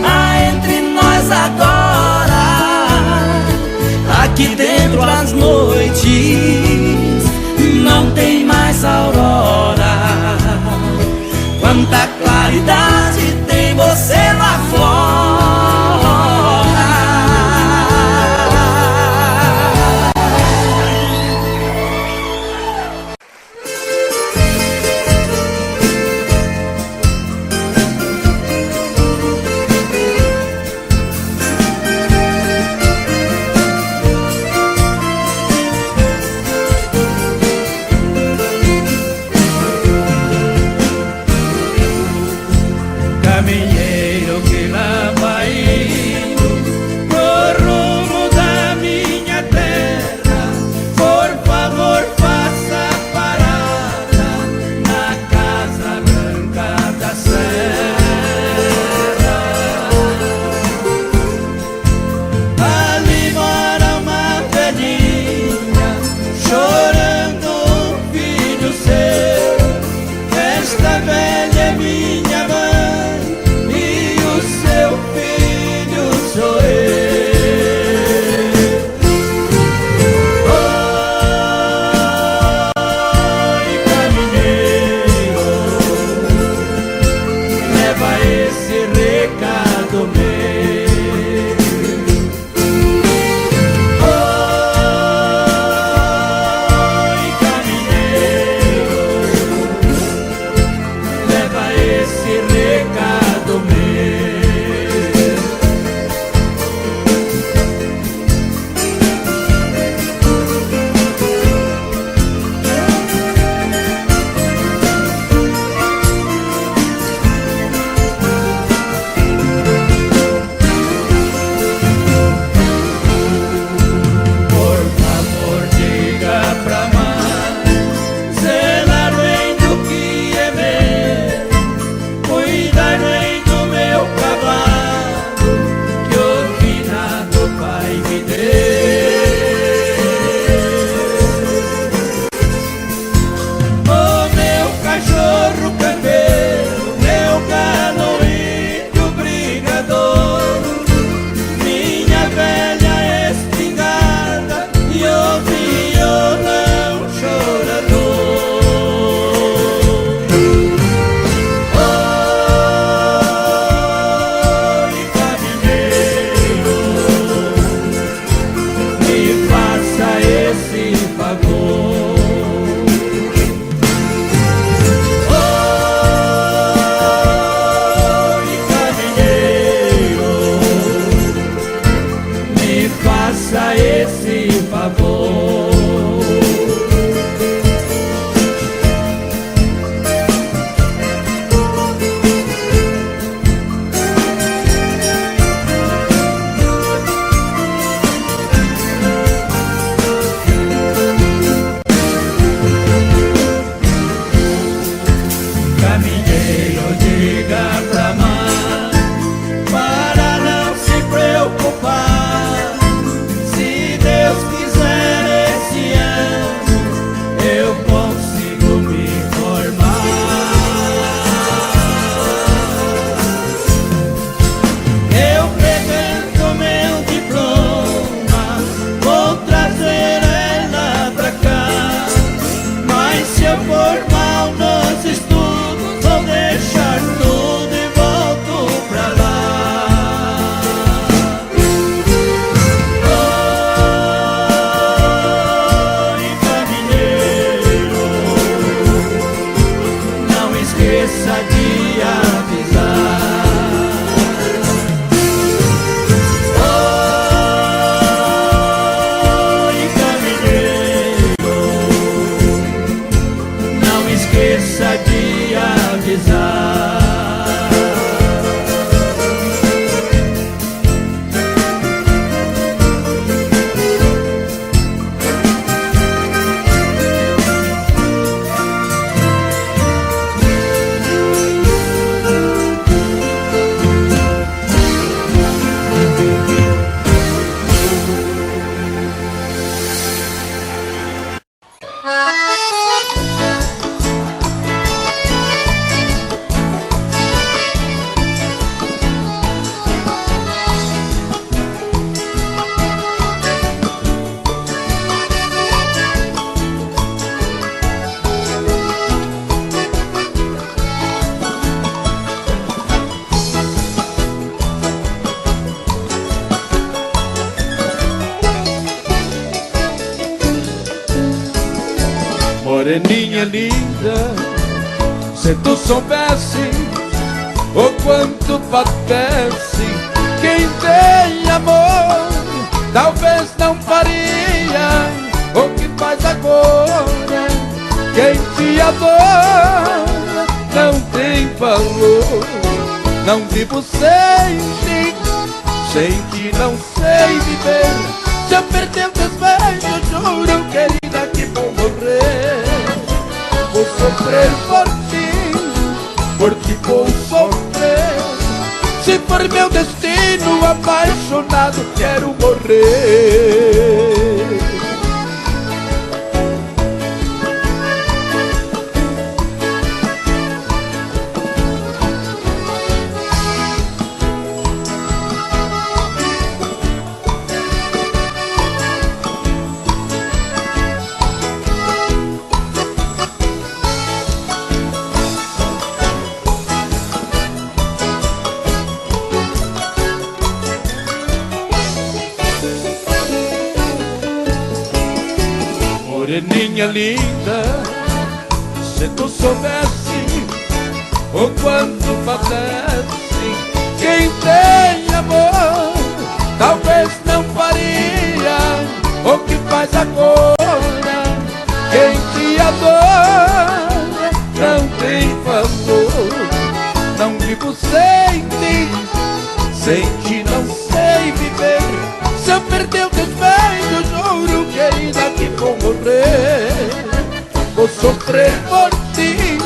há entre nós agora: aqui dentro as noites
Moreninha linda, se tu soubesse o quanto padece quem tem amor, talvez não faria o que faz agora. Quem te adora não tem valor. Não vivo sem ti não sei viver. Se eu perder o desvejo, juro, querida, que vou morrer. Vou sofrer por ti vou sofrer. Se for meu destino, apaixonado, quero morrer. Moreninha linda, se tu soubesse o quanto padece quem tem amor, talvez não faria o que faz agora. Quem te adora não tem valor. Não vivo sem ti não sei viver. Se eu perder o desvejo, juro, querida, que vou morrer. Vou sofrer por ti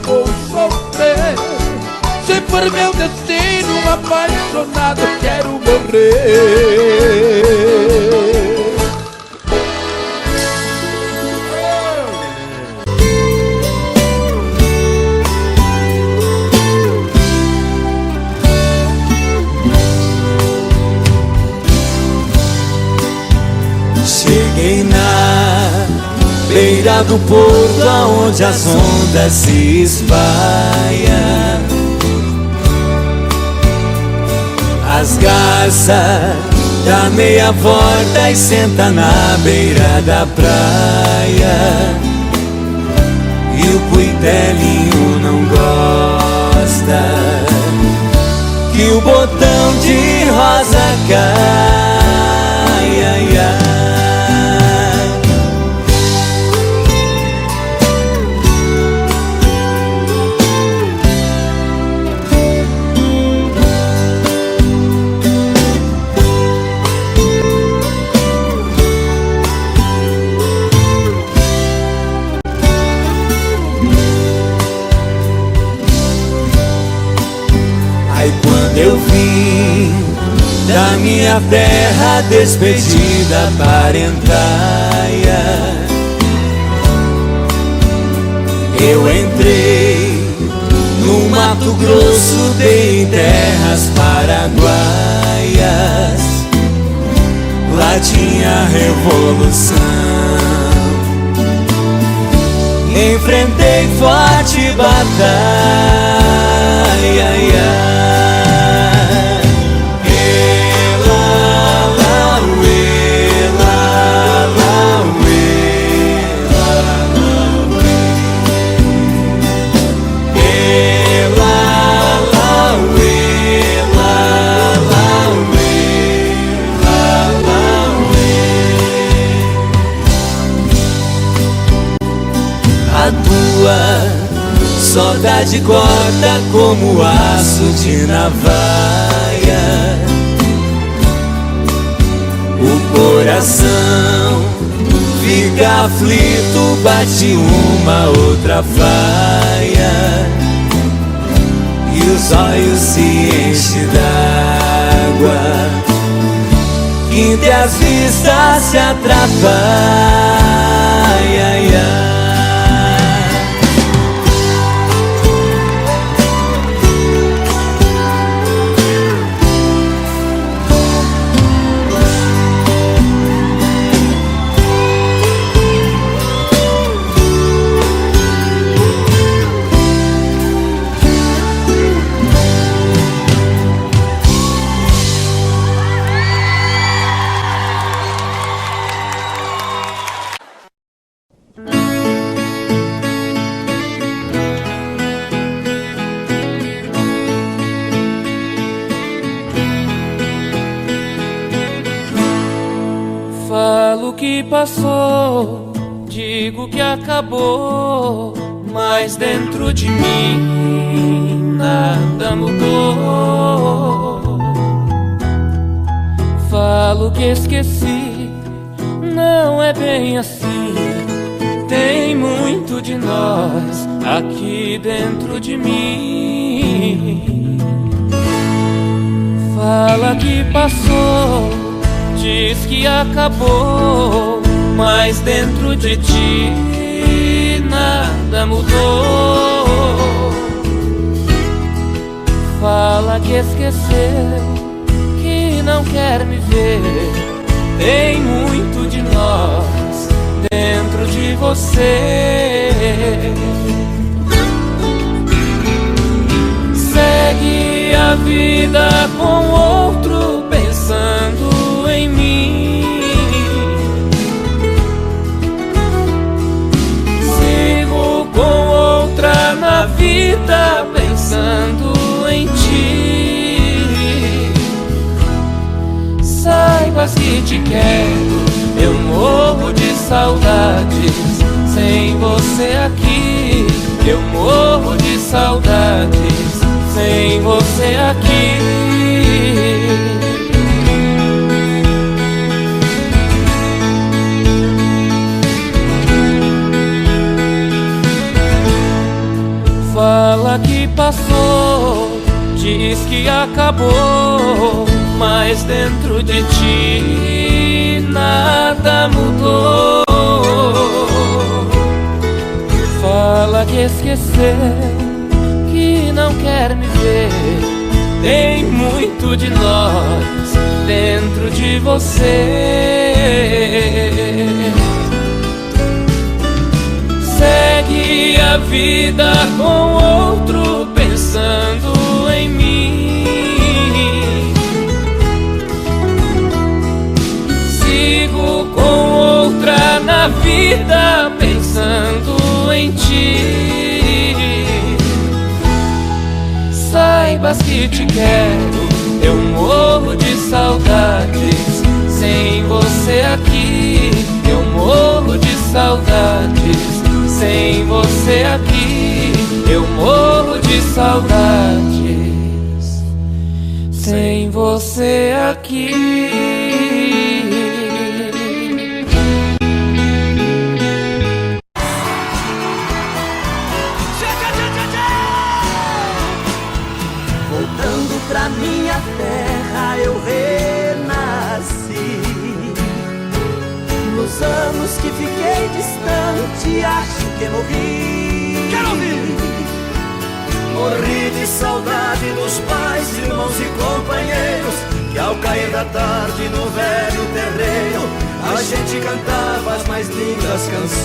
vou sofrer. Se for meu destino, apaixonado, quero morrer.
Cheguei na beira do porto, aonde as ondas se espalham. As garças dá meia volta e senta na beira da praia. E o cuitelinho não gosta que o botão de rosa cai, ai, ai. Eu vim da minha terra despedida, parentaia. Eu entrei no Mato Grosso, dei terras paraguaias. Lá tinha revolução. Enfrentei forte batalha, ai, ai. Saudade corta como aço de navalha. O coração fica aflito, bate uma outra faia. E os olhos se enchem d'água. entre as vistas se atrapalha.
Falo que passou, digo que acabou, mas dentro de mim nada mudou. Falo que esqueci, não é bem assim. Tem muito de nós aqui dentro de mim. Fala que passou, diz que acabou, mas dentro de ti nada mudou. Fala que esqueceu, que não quer me ver. Tem muito de nós dentro de você. Segue a vida com outro pensando em mim. Sigo com outra na vida pensando em ti. Saibas que te quero, eu morro de saudades sem você aqui. Eu morro de saudades sem você aqui. Fala que passou, diz que acabou, mas dentro de ti nada mudou. Fala que esqueceu, que não quer me ver. Tem muito de nós dentro de você. Segue a vida com outro pensando em mim. Sigo com outra na vida pensando em ti. Saibas que te quero, eu morro de saudades sem você aqui. Eu morro de saudades sem você aqui. Eu morro de saudades sem você aqui.
Voltando pra minha terra eu renasci. Nos anos que fiquei distante acho que morri. Quero ouvir! Morri de saudade dos pais, irmãos e companheiros, que ao cair da tarde no velho terreiro a gente cantava as mais lindas canções.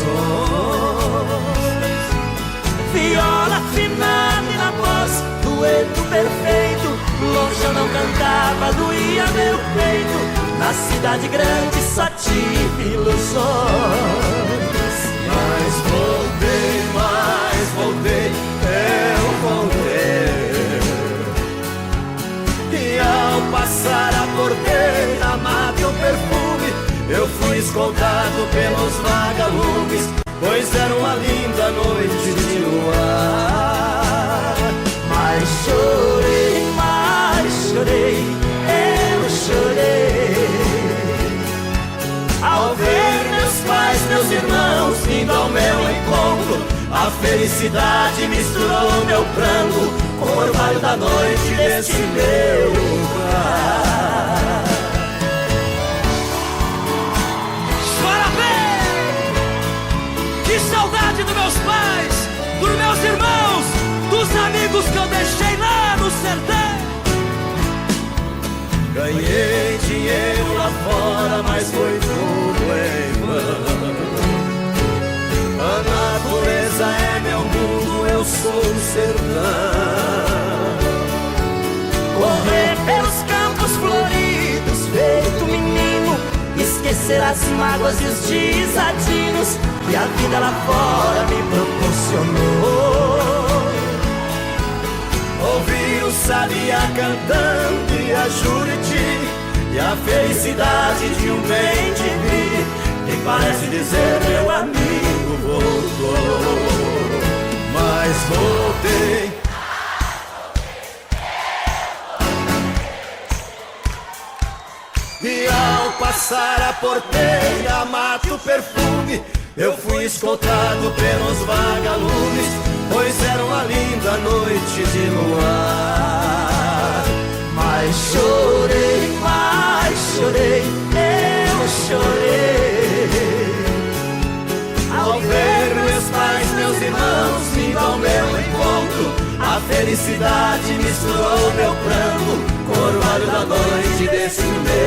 Viola afinada e na voz, dueto perfeito. Longe eu não cantava, doía meu peito. Na cidade grande só tive ilusões. Mas voltei, eu voltei. E ao passar a porteira, amado e o perfume, eu fui escoltado pelos vagalumes, pois era uma linda noite de luar. Mas chorei, eu chorei ao ver meus pais, meus irmãos vindo ao meu encontro. A felicidade misturou meu pranto com o orvalho da noite desse meu lugar. de saudade dos meus pais, dos meus irmãos, dos amigos que eu deixei lá no sertão.
Ganhei dinheiro lá fora, mas foi tudo em vão. A natureza é meu mundo, eu sou o sertão.
Correr pelos campos floridos, feito menino, esquecer as mágoas e os desatinos que a vida lá fora me proporcionou.
Ouvir o sabiá cantando e a Juriti, e a felicidade de um bem-de-vi, que parece dizer meu amigo voltou. Mas voltei. E ao passar a porteira, mato perfume, eu fui escoltado pelos vagalumes, pois era uma linda noite de luar.
Mas chorei, eu chorei
ao ver meus pais, meus irmãos vindo ao meu encontro. A felicidade misturou meu pranto com o orvalho da noite desse meu